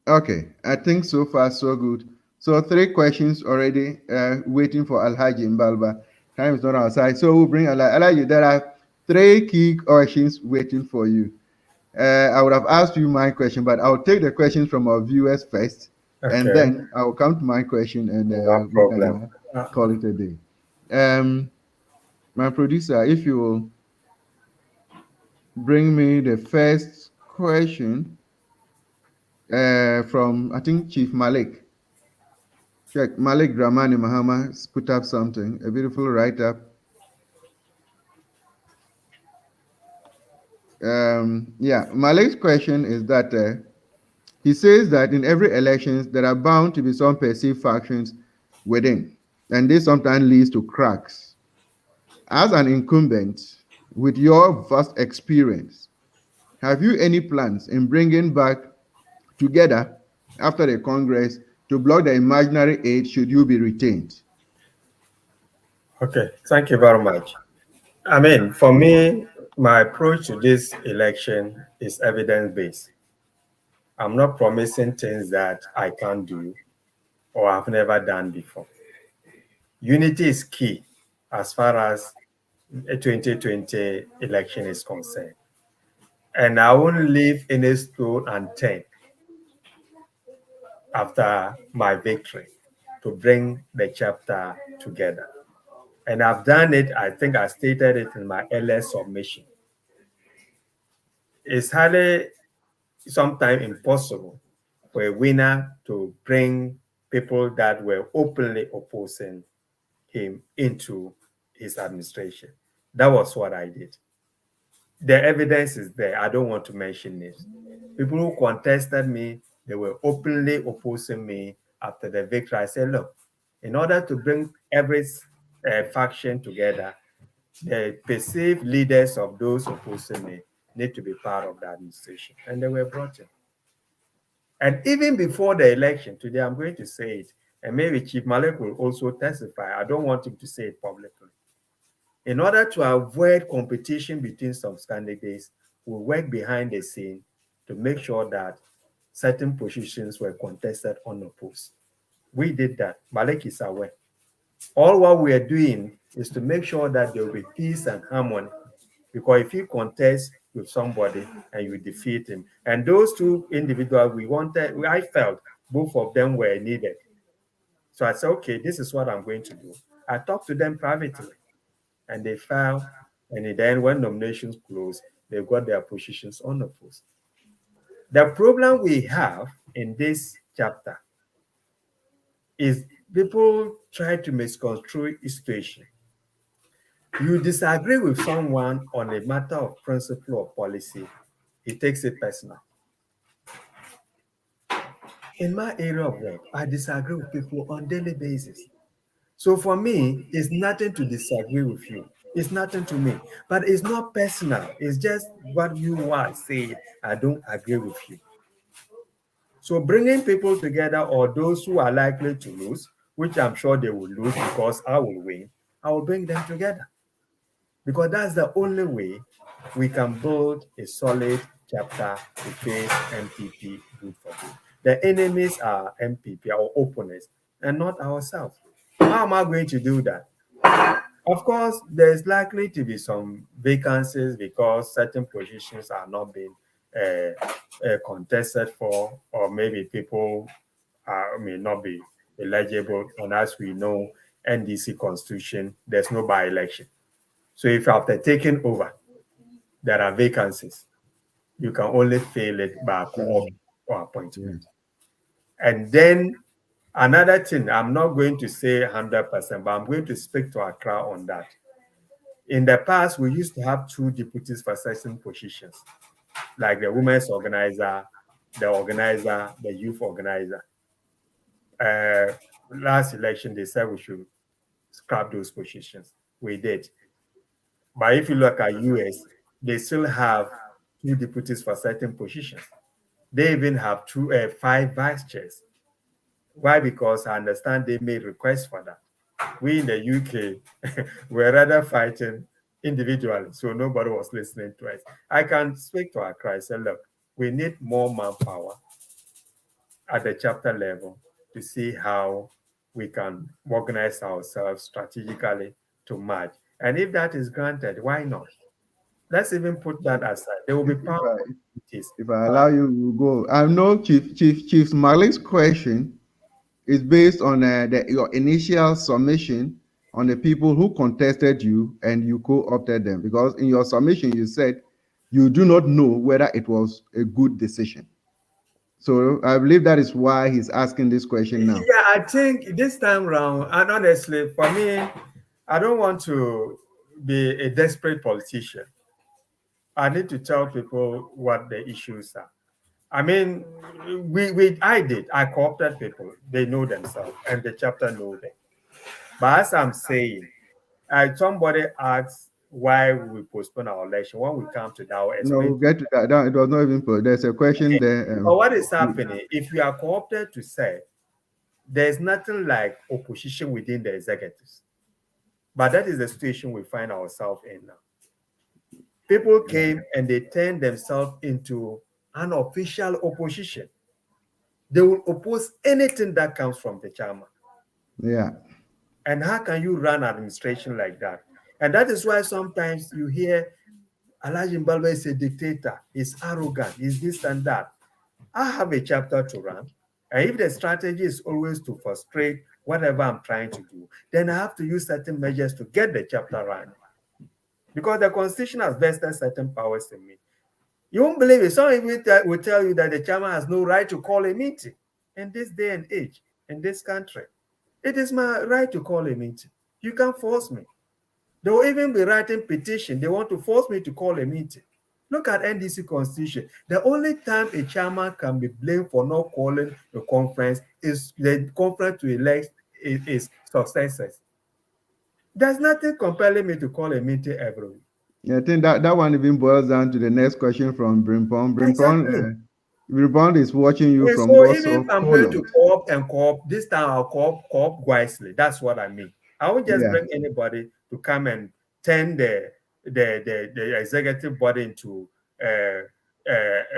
Okay, I think so far so good. So three questions already waiting for Alhaji Mbalba. Time is not outside, so we'll bring Alhaji. There are three key questions waiting for you. I would have asked you my question, but I'll take the questions from our viewers first, okay, and then I'll come to my question, and no problem. We can call it a day. My producer, if you will bring me the first question from, I think, Chief Malik. Check, Malik Dramani Mahama put up something, a beautiful write-up. Yeah, Malik's question is that he says that in every elections, there are bound to be some perceived factions within, and this sometimes leads to cracks. As an incumbent, with your vast experience, have you any plans in bringing back together after the Congress to block the imaginary aid should you be retained? Okay, thank you very much. I mean, for me, my approach to this election is evidence-based. I'm not promising things that I can't do or I've never done before. Unity is key as far as a 2020 election is concerned. And I won't leave any stone unturned after my victory to bring the chapter together. And I've done it, I think I stated it in my earlier submission. It's highly sometimes impossible for a winner to bring people that were openly opposing him into his administration. That was what I did. The evidence is there. I don't want to mention names. People who contested me, they were openly opposing me after the victory. I said, look, in order to bring every faction together, the perceived leaders of those opposing me need to be part of the administration. And they were brought in. And even before the election, today I'm going to say it, and maybe Chief Malek will also testify. I don't want him to say it publicly. In order to avoid competition between some candidates, we work behind the scene to make sure that certain positions were contested unopposed. We did that. Malek is aware. All what we are doing is to make sure that there will be peace and harmony. Because if you contest with somebody and you defeat him, and those two individuals I felt both of them were needed. So I said, okay, this is what I'm going to do. I talked to them privately, and they filed. And then when nominations closed, they got their positions unopposed. The problem we have in this chapter is people try to misconstrue a situation. You disagree with someone on a matter of principle or policy, he takes it personal. In my area of work, I disagree with people on a daily basis. So for me, it's nothing to disagree with you. It's nothing to me. But it's not personal. It's just what you are saying. I don't agree with you. So bringing people together, or those who are likely to lose, which I'm sure they will lose because I will win, I will bring them together. Because that's the only way we can build a solid chapter to face MPP good for good. The enemies are MPP, our opponents, and not ourselves. How am I going to do that? Of course, there's likely to be some vacancies because certain positions are not being contested for, or maybe people may not be eligible. And as we know, NDC constitution, there's no by-election. So if after taking over, there are vacancies, you can only fill it by co-op or appointment. And then another thing, I'm not going to say 100%, but I'm going to speak to Accra on that. In the past, we used to have two deputies for certain positions, like the women's organizer, the youth organizer. Last election, they said we should scrap those positions. We did. But if you look at US, they still have two deputies for certain positions. They even have 5 vice chairs. Why? Because I understand they made requests for that. We in the UK, we're rather fighting individually, so nobody was listening to us. I can speak to Accra and say, look, we need more manpower at the chapter level to see how we can organize ourselves strategically to match. And if that is granted, why not? Let's even put that aside. There will be power. If I allow you to go, I know Chief Malik's question is based on your initial submission on the people who contested you and you co-opted them. Because in your submission, you said you do not know whether it was a good decision. So I believe that is why he's asking this question now. Yeah, I think this time around, and honestly, for me, I don't want to be a desperate politician. I need to tell people what the issues are. I mean, I co-opted people. They know themselves, and the chapter know them. But as I'm saying, somebody asks why we postpone our election. When we come to that, I'll explain. No, we'll get to that. It was not even put. There's a question there. But what is happening? If we are co-opted to say, there's nothing like opposition within the executives. But that is the situation we find ourselves in now. People came and they turned themselves into an official opposition. They will oppose anything that comes from the chairman. Yeah. And how can you run administration like that? And that is why sometimes you hear Alhaji Mbalba is a dictator, he's arrogant, he's this and that. I have a chapter to run, And if the strategy is always to frustrate whatever I'm trying to do, then I have to use certain measures to get the chapter running. Because the Constitution has vested certain powers in me. You won't believe it. Some even will tell you that the chairman has no right to call a meeting in this day and age, in this country. It is my right to call a meeting. You can't force me. They will even be writing petition. They want to force me to call a meeting. Look at NDC constitution. The only time a chairman can be blamed for not calling a conference is the conference to elect his successors. There's nothing compelling me to call a meeting every week. Yeah, I think that one even boils down to the next question from Brimpon. Exactly. Brimpon is watching you And from so even if Warsaw, I'm going to Poland. co-op, this time I'll co-op wisely. That's what I mean. I won't just Yeah. bring anybody to come and turn the executive body into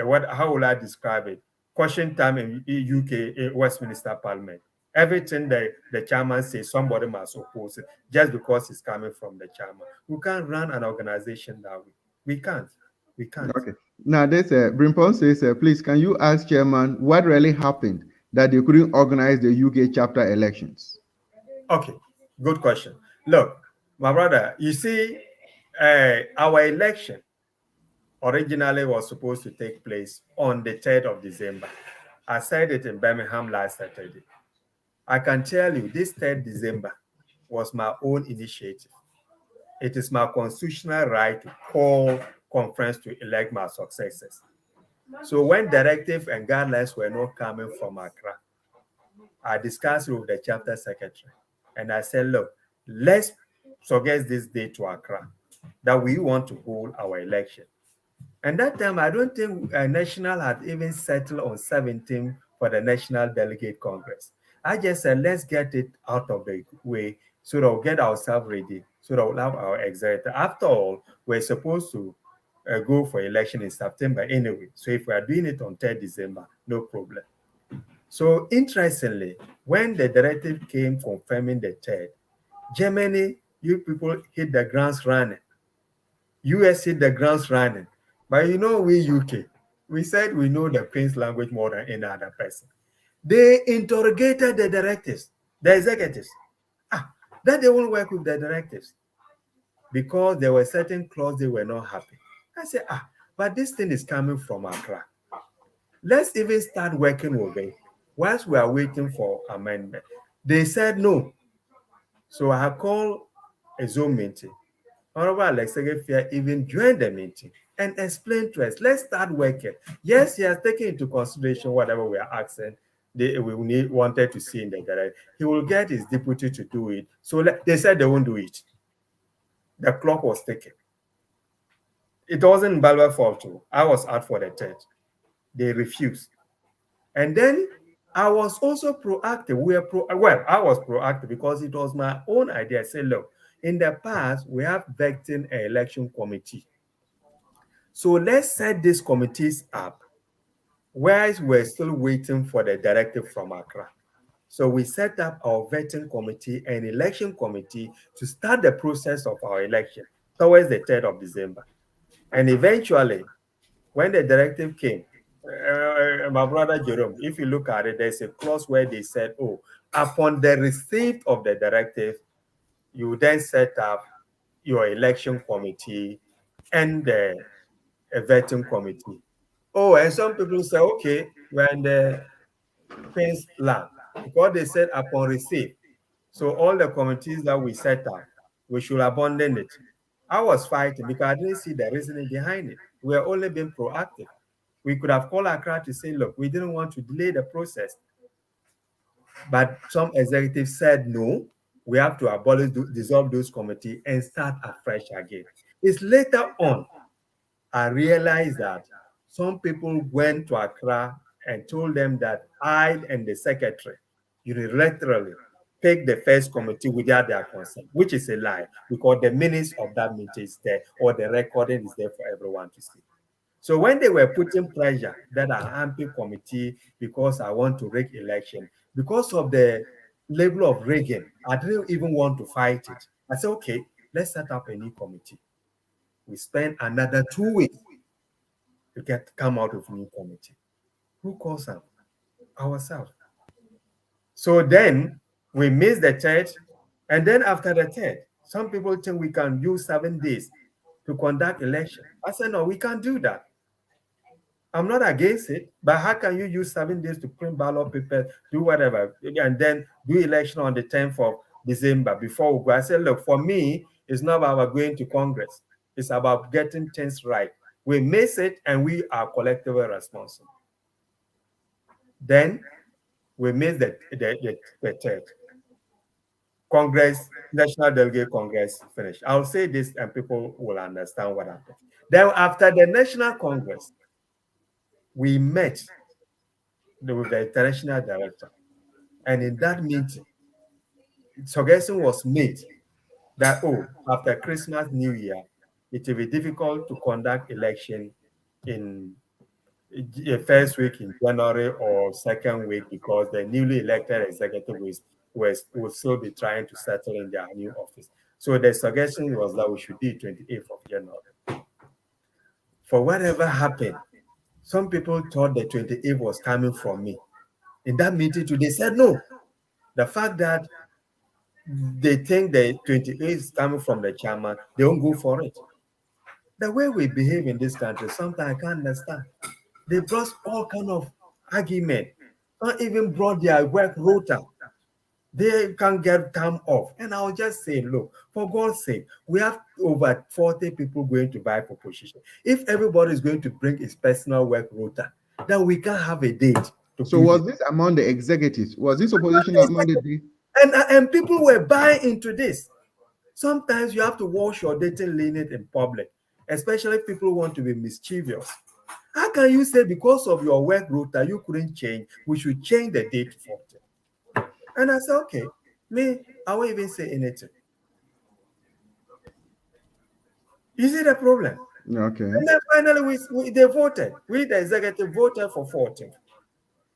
what? How will I describe it? Question time in UK in Westminster Parliament. Everything the chairman says, somebody must oppose it just because it's coming from the chairman. We can't run an organization that way. We can't. We can't. Okay. Now, this Brimpon says, please, can you ask Chairman what really happened that they couldn't organize the UK chapter elections? Okay, good question. Look, my brother, you see, our election originally was supposed to take place on the 3rd of December. I said it in Birmingham last Saturday. I can tell you this 3rd December was my own initiative. It is my constitutional right to call conference to elect my successors. So when directive and guidelines were not coming from Accra, I discussed it with the chapter secretary. And I said, look, let's suggest this day to Accra that we want to hold our election. And that time, I don't think National had even settled on 17 for the National Delegate Congress. I just said, let's get it out of the way so that we'll get ourselves ready, so that we'll have our executive. After all, we're supposed to go for election in September anyway. So if we are doing it on 3rd December, no problem. So interestingly, when the directive came confirming the 3rd, Germany, you people hit the grounds running. US hit the grounds running. But you know, we UK, we said we know the Queen's language more than any other person. They interrogated the directives, the executives. That they won't work with the directives because there were certain clauses they were not happy. I said, but this thing is coming from Accra. Let's even start working with it whilst we are waiting for amendment. They said no. So I called a Zoom meeting. Honorable Alexander Fair even joined the meeting and explained to us, let's start working. Yes, he has taken into consideration whatever we are asking, wanted to see in the direct. He will get his deputy to do it. So they said they won't do it. The clock was ticking. It wasn't Mbalba's fault too. I was out for the 3rd. They refused. And then I was also proactive. I was proactive because it was my own idea. I said, look, in the past, we have vetting an election committee. So let's set these committees up whilst we're still waiting for the directive from Accra. So we set up our vetting committee and election committee to start the process of our election towards the 3rd of December. And eventually, when the directive came, my brother Jerome, if you look at it, there's a clause where they said, upon the receipt of the directive, you then set up your election committee and the vetting committee. And some people say, okay, we're in the Queen's land because they said upon receipt. So all the committees that we set up, we should abandon it. I was fighting because I didn't see the reasoning behind it. We are only being proactive. We could have called Accra to say, look, we didn't want to delay the process. But some executives said, no, we have to dissolve those committees and start afresh again. It's later on I realized that some people went to Accra and told them that I and the secretary unilaterally picked the first committee without their consent, which is a lie because the minutes of that meeting is there or the recording is there for everyone to see. So when they were putting pressure that I unpick committee because I want to rig election, because of the level of rigging, I didn't even want to fight it. I said, okay, let's set up a new committee. We spent another 2 weeks to come out of a new committee. Who calls them? Ourselves. So then we missed the third, and then after the third, some people think we can use 7 days to conduct election. I said, no, we can't do that. I'm not against it, but how can you use 7 days to print ballot papers, do whatever, and then do election on the 10th of December before we go? I said, look, for me, it's not about going to Congress. It's about getting things right. We miss it, and we are collectively responsible. Then we missed the third. Congress, National Delegate Congress finished. I'll say this and people will understand what happened. Then after the National Congress, we met with the international director. And in that meeting, suggestion was made that, after Christmas, New Year, it will be difficult to conduct election in the first week in January or second week because the newly elected executive will still be trying to settle in their new office. So the suggestion was that we should do 28th of January. For whatever happened, some people thought the 28th was coming from me. In that meeting today, they said no. The fact that they think the 28th is coming from the chairman, they won't go for it. The way we behave in this country, sometimes I can't understand. They brought all kind of argument. Not even brought their work rota. They can get time off. And I'll just say, look, for God's sake, we have over 40 people going to buy for position. If everybody is going to bring his personal work rota, then we can have a date. So was this among the executives? Was this opposition among the... And people were buying into this. Sometimes you have to wash your dating linen in public, especially if people want to be mischievous. How can you say because of your work rota you couldn't change, we should change the date for it? And I said, okay, I won't even say anything. You see the problem? Okay. And then finally they voted. We, the executive, voted for 14.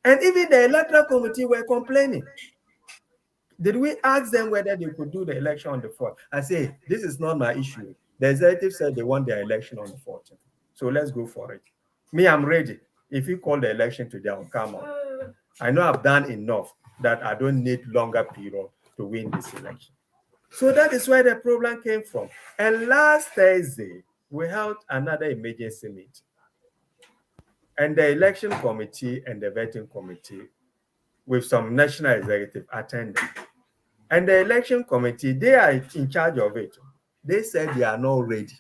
And even the electoral committee were complaining. Did we ask them whether they could do the election on the 4th? I say, this is not my issue. The executive said they want their election on the 14th. So let's go for it. I'm ready. If you call the election today, I'll come on. I know I've done enough that I don't need longer period to win this election. So that is where the problem came from. And last Thursday, we held another emergency meeting. And the election committee and the vetting committee with some national executive attended. And the election committee, they are in charge of it. They said they are not ready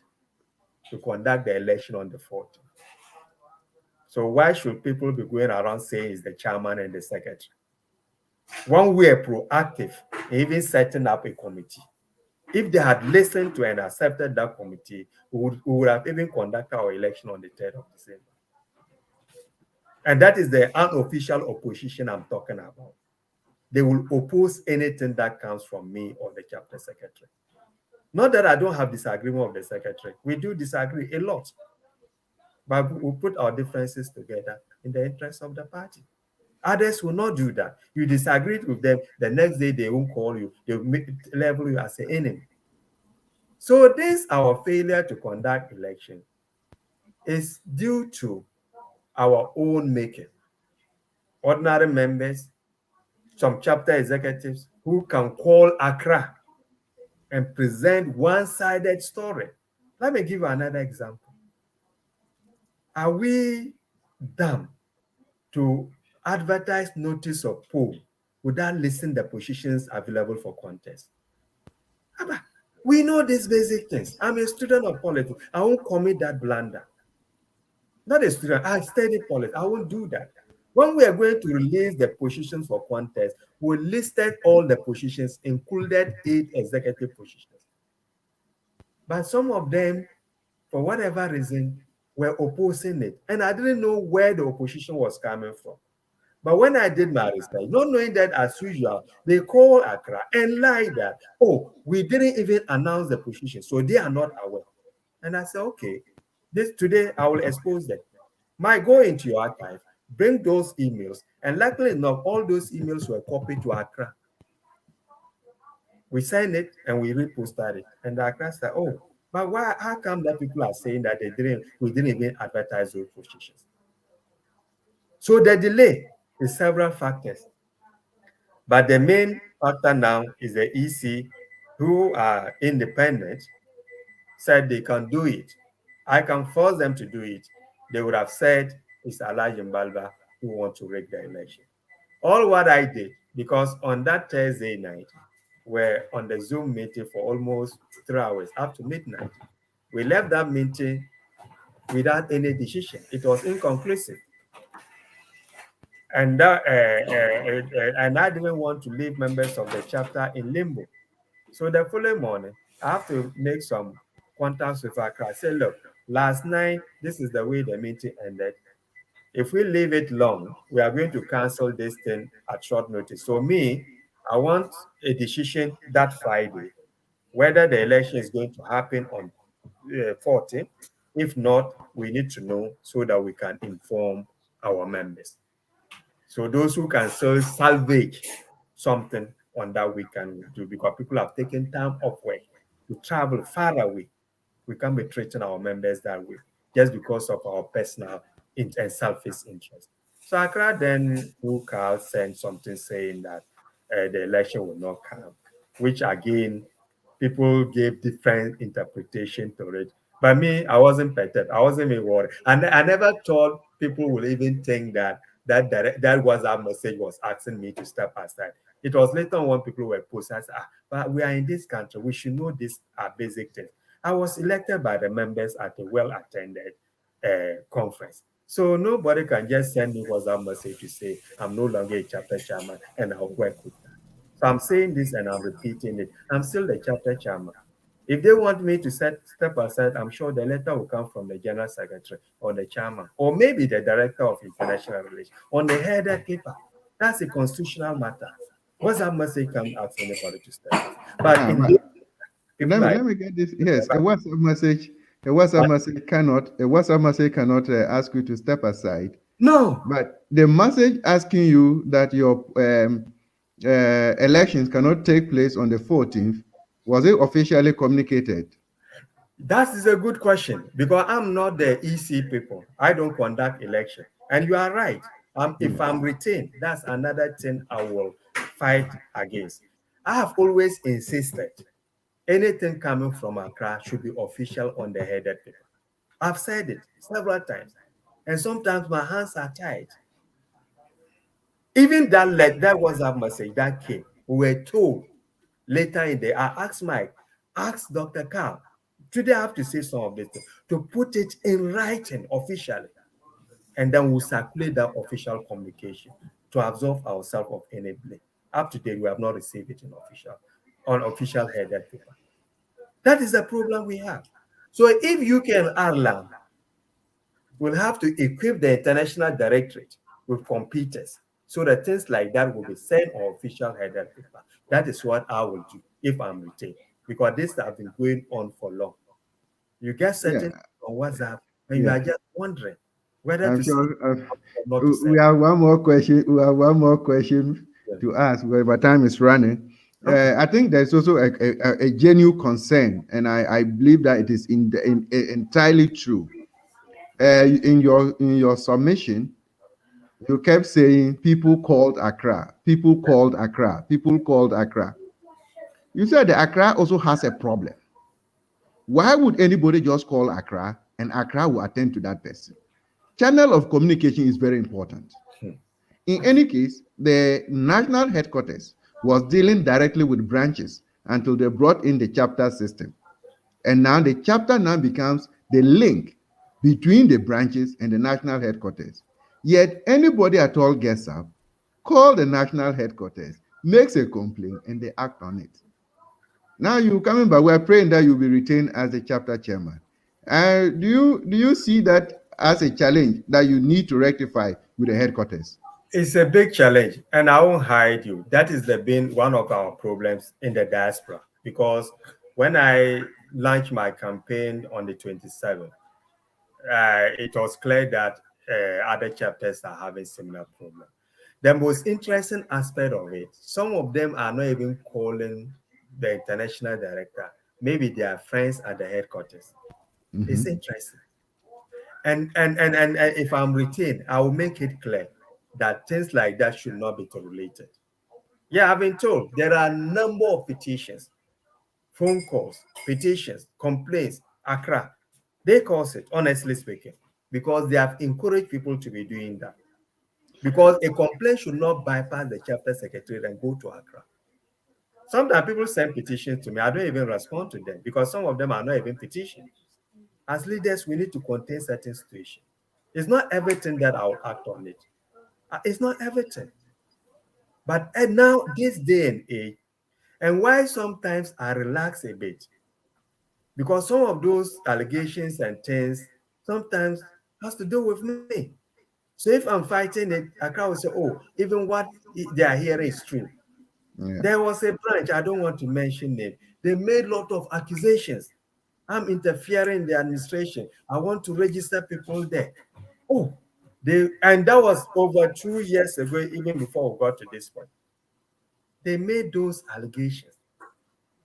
to conduct the election on the 14th. So why should people be going around saying it's the chairman and the secretary? When we are proactive, even setting up a committee, if they had listened to and accepted that committee, we would have even conducted our election on the 3rd of December. And that is the unofficial opposition I'm talking about. They will oppose anything that comes from me or the chapter secretary. Not that I don't have disagreement with the secretary. We do disagree a lot. But we put our differences together in the interest of the party. Others will not do that. You disagree with them, the next day they won't call you. They will label you as an enemy. So this, our failure to conduct election, is due to our own making. Ordinary members, some chapter executives who can call Accra and present one-sided story. Let me give you another example. Are we dumb to advertise notice of poll without listing the positions available for contest? We know these basic things. I'm a student of politics. I won't commit that blunder. Not a student. I studied politics. I won't do that. When we are going to release the positions for contest, we listed all the positions, included 8 executive positions. But some of them, for whatever reason, were opposing it. And I didn't know where the opposition was coming from. But when I did my research, not knowing that as usual, they call Accra and lie that, we didn't even announce the position, so they are not aware. And I said, okay, today I will expose them. Might go into your archive, bring those emails, and luckily enough, all those emails were copied to Accra. We signed it and we reposted it. And Accra said, but why? How come that people are saying that we didn't even advertise those positions? So the delay is several factors. But the main factor now is the EC, who are independent, said they can do it. I can force them to do it. They would have said it's Alhaji Mbalba who wants to rig the election. All what I did, because on that Thursday night, we're on the Zoom meeting for almost 3 hours, up to midnight. We left that meeting without any decision. It was inconclusive. And and I didn't want to leave members of the chapter in limbo. So the following morning, I have to make some contacts with Accra. I say, look, last night, this is the way the meeting ended. If we leave it long, we are going to cancel this thing at short notice. So me, I want a decision that Friday, whether the election is going to happen on 14th. If not, we need to know so that we can inform our members. So those who can still salvage something on that weekend will do, because people have taken time off work to travel far away. We can't be treating our members that way just because of our personal and selfish interest. So Accra then, who Carl sent something saying that the election will not come, which again, people gave different interpretation to it. But me, I wasn't perturbed. I wasn't even worried. And I never thought people would even think that that WhatsApp message was asking me to step aside. It was later on when people were posting, I said, but we are in this country. We should know these are basic things. I was elected by the members at a well-attended conference. So nobody can just send me WhatsApp message to say, I'm no longer a chapter chairman and I'll work with that. So I'm saying this and I'm repeating it. I'm still the chapter chairman. If they want me to step aside, I'm sure the letter will come from the general secretary or the chairman, or maybe the director of international relations on the headed paper. That's a constitutional matter. WhatsApp message can't ask anybody to step aside. But let me get this. Yes, a WhatsApp message. A WhatsApp message cannot ask you to step aside. No. But the message asking you that your elections cannot take place on the 14th, was it officially communicated? That is a good question, because I'm not the EC people. I don't conduct election. And you are right. If I'm retained, that's another thing I will fight against. I have always insisted anything coming from Accra should be official on the headed paper. I've said it several times. And sometimes my hands are tied. Even that WhatsApp message that came, we were told later in the day, I asked Mike, ask Dr. Carl, today I have to say some of this, to put it in writing officially. And then we'll circulate that official communication to absolve ourselves of any blame. Up to date, we have not received it on official headed paper. That is the problem we have. So if you can Ireland will have to equip the international directorate with computers so that things like that will be sent on official headed paper. That is what I will do if I'm retained, because this has been going on for long. You get certain on WhatsApp and you are just wondering whether to sure, send or not to send. We have one more question. To ask, where my time is running. Okay. I think there's also a genuine concern, and I believe that it is entirely true. In your submission, you kept saying people called Accra. You said the Accra also has a problem. Why would anybody just call Accra and Accra will attend to that person? Channel of communication is very important. In any case, the national headquarters was dealing directly with branches until they brought in the chapter system. And now the chapter now becomes the link between the branches and the national headquarters. Yet anybody at all gets up, call the national headquarters, makes a complaint, and they act on it. Now you're coming back. We're praying that you'll be retained as the chapter chairman. Do you see that as a challenge that you need to rectify with the headquarters? It's a big challenge, and I won't hide you. That is been one of our problems in the diaspora, because when I launched my campaign on the 27th, it was clear that other chapters are having similar problems. The most interesting aspect of it, some of them are not even calling the international director. Maybe they are friends at the headquarters. Mm-hmm. It's interesting. And if I'm retained, I will make it clear that things like that should not be tolerated. Yeah, I've been told there are a number of petitions, phone calls, petitions, complaints, Accra. They cause it, honestly speaking, because they have encouraged people to be doing that. Because a complaint should not bypass the chapter secretary and go to Accra. Sometimes people send petitions to me. I don't even respond to them because some of them are not even petitions. As leaders, we need to contain certain situations. It's not everything that I'll act on it. It's not everything. But now, this day and age, and why sometimes I relax a bit, because some of those allegations and things sometimes has to do with me. So if I'm fighting it, Accra will say, oh, even what they are hearing is true. Yeah. There was a branch, I don't want to mention it. They made a lot of accusations. I'm interfering in the administration. I want to register people there. Oh, and that was over 2 years ago, even before we got to this point. They made those allegations,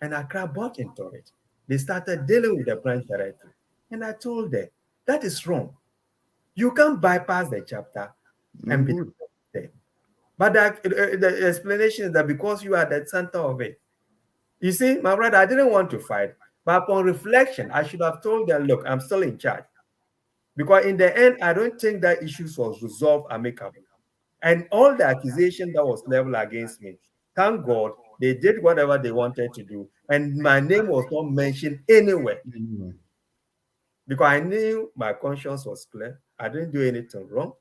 and Accra bought into it. They started dealing with the branch directory. And I told them, that is wrong. You can't bypass the chapter and be there. But the explanation is that because you are the center of it. You see, my brother, I didn't want to fight. But upon reflection, I should have told them, look, I'm still in charge. Because in the end, I don't think that issues was resolved amicably. And all the accusation that was leveled against me, thank God, they did whatever they wanted to do. And my name was not mentioned anywhere. Because I knew my conscience was clear. I didn't do anything wrong.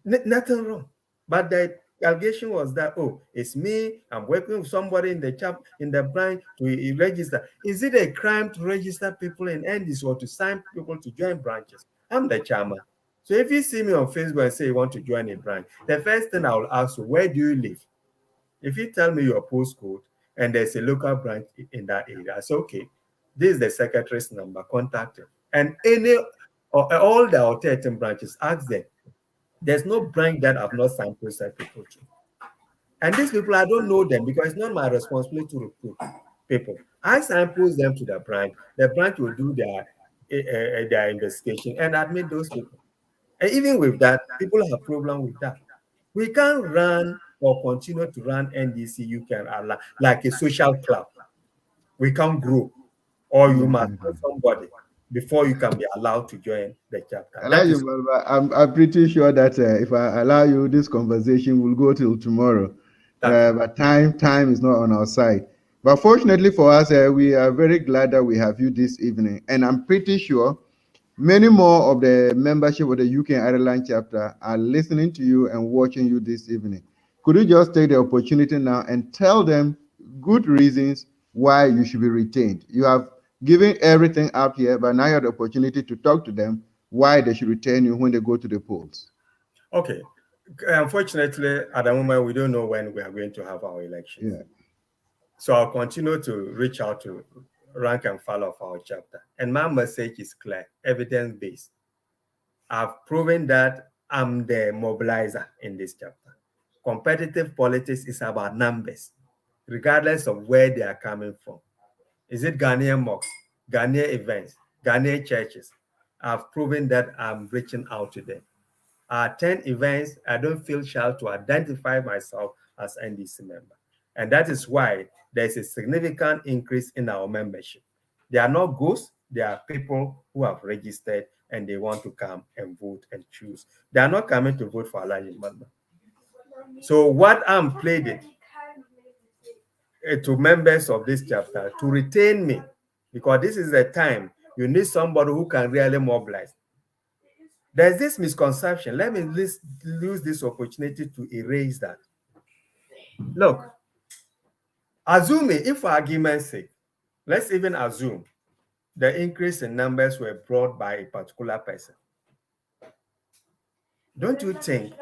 Nothing wrong. But the allegation was that, oh, it's me, I'm working with somebody in the branch to register. Is it a crime to register people in NDC or to sign people to join branches? I'm the chairman. So if you see me on Facebook and say you want to join a branch, the first thing I will ask you, where do you live? If you tell me your postcode and there's a local branch in that area, I say, okay, this is the secretary's number, contact him. And all the alternating branches, ask them. There's no branch that I've not signed process people to. And these people, I don't know them because it's not my responsibility to recruit people. I signpost them to the branch. The branch will do their investigation and admit those people. And even with that, people have a problem with that. We can't run or continue to run NDC like a social club. We can't grow. Or you must know somebody before you can be allowed to join the chapter. I'm pretty sure that if I allow you, this conversation will go till tomorrow. But time is not on our side. But fortunately for us, we are very glad that we have you this evening. And I'm pretty sure many more of the membership of the UK and Ireland chapter are listening to you and watching you this evening. Could you just take the opportunity now and tell them good reasons why you should be retained? You have given everything up here, but now you have the opportunity to talk to them why they should retain you when they go to the polls. Okay. Unfortunately, at the moment, we don't know when we are going to have our elections. Yeah. So I'll continue to reach out to rank and file of our chapter. And my message is clear, evidence-based. I've proven that I'm the mobilizer in this chapter. Competitive politics is about numbers, regardless of where they are coming from. Is it Ghanaian mosques, Ghanaian events, Ghanaian churches? I've proven that I'm reaching out to them. 10 events, I don't feel shy to identify myself as NDC member. And that is why there's a significant increase in our membership. They are not ghosts, they are people who have registered and they want to come and vote and choose. They are not coming to vote for Alhaji Mbalba. So what I'm pleading to members of this chapter to retain me, because this is the time you need somebody who can really mobilize. There's this misconception. Let me use this opportunity to erase that. Look, assuming, if for argument's sake, let's even assume the increase in numbers were brought by a particular person. Don't you think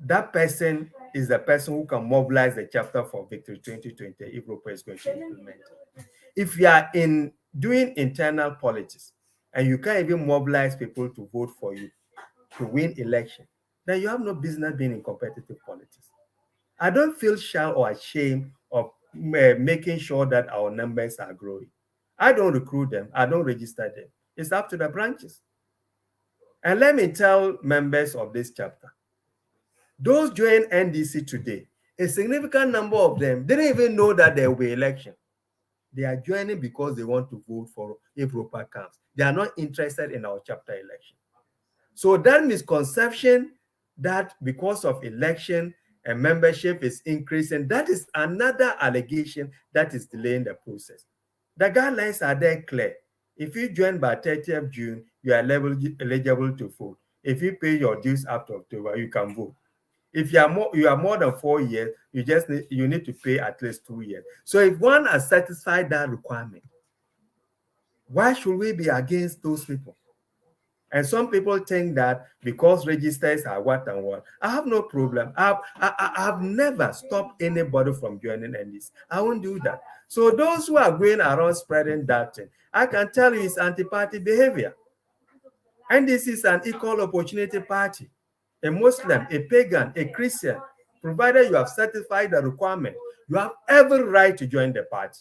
that person is the person who can mobilize the chapter for Victory 2020 if Roper is going to implement it? If you are doing internal politics and you can't even mobilize people to vote for you to win election, then you have no business being in competitive politics. I don't feel shy or ashamed of making sure that our numbers are growing. I don't recruit them. I don't register them. It's up to the branches. And let me tell members of this chapter, Those joining NDC today, a significant number of them didn't even know that there will be election. They are joining because they want to vote for if Ropa comes. They are not interested in our chapter election. So that misconception that because of election and membership is increasing, that is another allegation that is delaying the process. The guidelines are there clear. If you join by 30th June, you are eligible to vote. If you pay your dues up to October, you can vote. If you are more than 4 years, you need to pay at least 2 years. So if one has satisfied that requirement, why should we be against those people? And some people think that because registers are what and what. I have no problem. I've never stopped anybody from joining NDC. I won't do that. So those who are going around spreading that thing, I can tell you it's anti-party behavior. NDC is an equal opportunity party. A Muslim, a pagan, a Christian, provided you have satisfied the requirement, you have every right to join the party.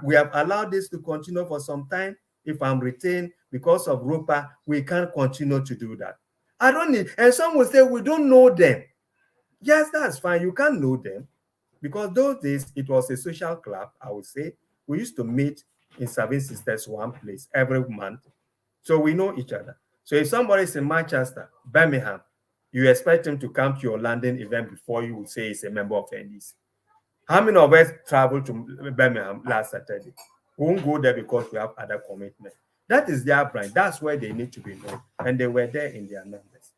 We have allowed this to continue for some time. If I'm retained because of ROPA, we can't continue to do that. I don't need, and some will say we don't know them. Yes, that's fine. You can't know them because those days it was a social club, I would say. We used to meet in Seven Sisters one place every month. So we know each other. So if somebody is in Manchester, Birmingham, you expect him to come to your London event before you would say he's a member of NDC. How many of us traveled to Birmingham last Saturday? We won't go there because we have other commitments. That is their brand. That's where they need to be known. And they were there in their numbers.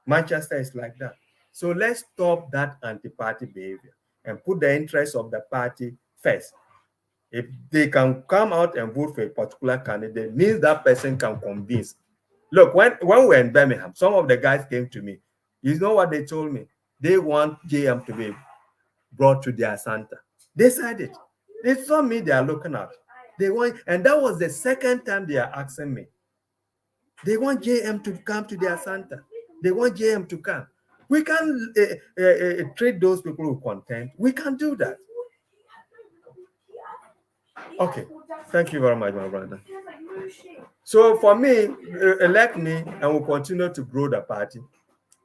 Manchester is like that. So let's stop that anti-party behavior and put the interests of the party first. If they can come out and vote for a particular candidate, means that person can convince. Look, when we were in Birmingham, some of the guys came to me. You know what they told me? They want JM to be brought to their Santa. They said it. It's not me they are looking at. They want, and that was the second time they are asking me. They want JM to come to their Santa. They want JM to come. We can treat those people with contempt. We can do that. Okay. Thank you very much, my brother. So for me, elect me and we'll continue to grow the party.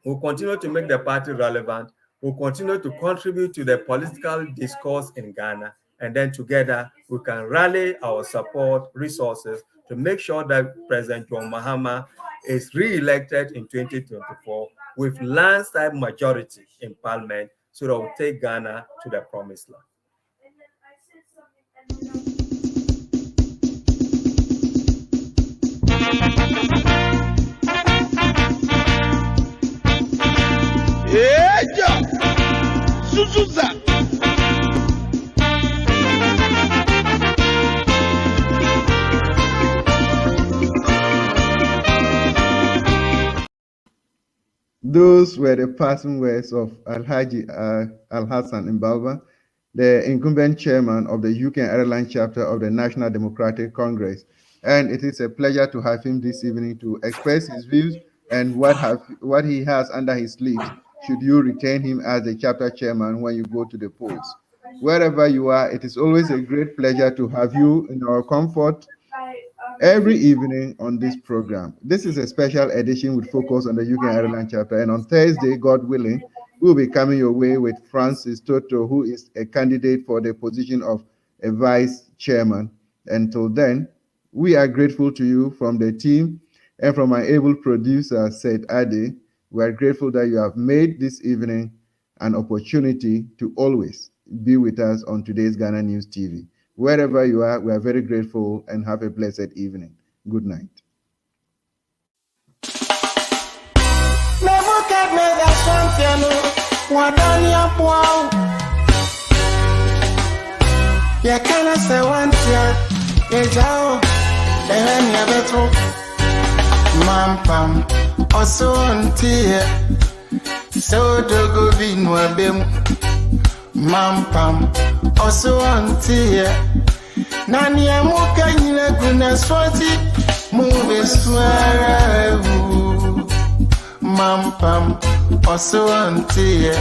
We'll continue to make the party relevant. We'll continue to contribute to the political discourse in Ghana. And then together, we can rally our support, resources to make sure that President John Mahama is re-elected in 2024 with landslide majority in Parliament so that we'll take Ghana to the promised land. Those were the passing words of Alhaji Al-Hassan Mbalba, the incumbent chairman of the UK and Ireland chapter of the National Democratic Congress. And it is a pleasure to have him this evening to express his views and what he has under his sleeves should you retain him as the chapter chairman when you go to the polls. Wherever you are, it is always a great pleasure to have you in our comfort every evening on this program. This is a special edition with focus on the UK and Ireland chapter, and on Thursday, God willing, we'll be coming your way with Francis Toto, who is a candidate for the position of a vice chairman. Until then, we are grateful to you from the team and from my able producer, Said Adi. We are grateful that you have made this evening an opportunity to always be with us on today's Ghana News TV. Wherever you are, we are very grateful and have a blessed evening. Good night. Mampam also antia nani amuka nyina guna swati move swara mampam also antia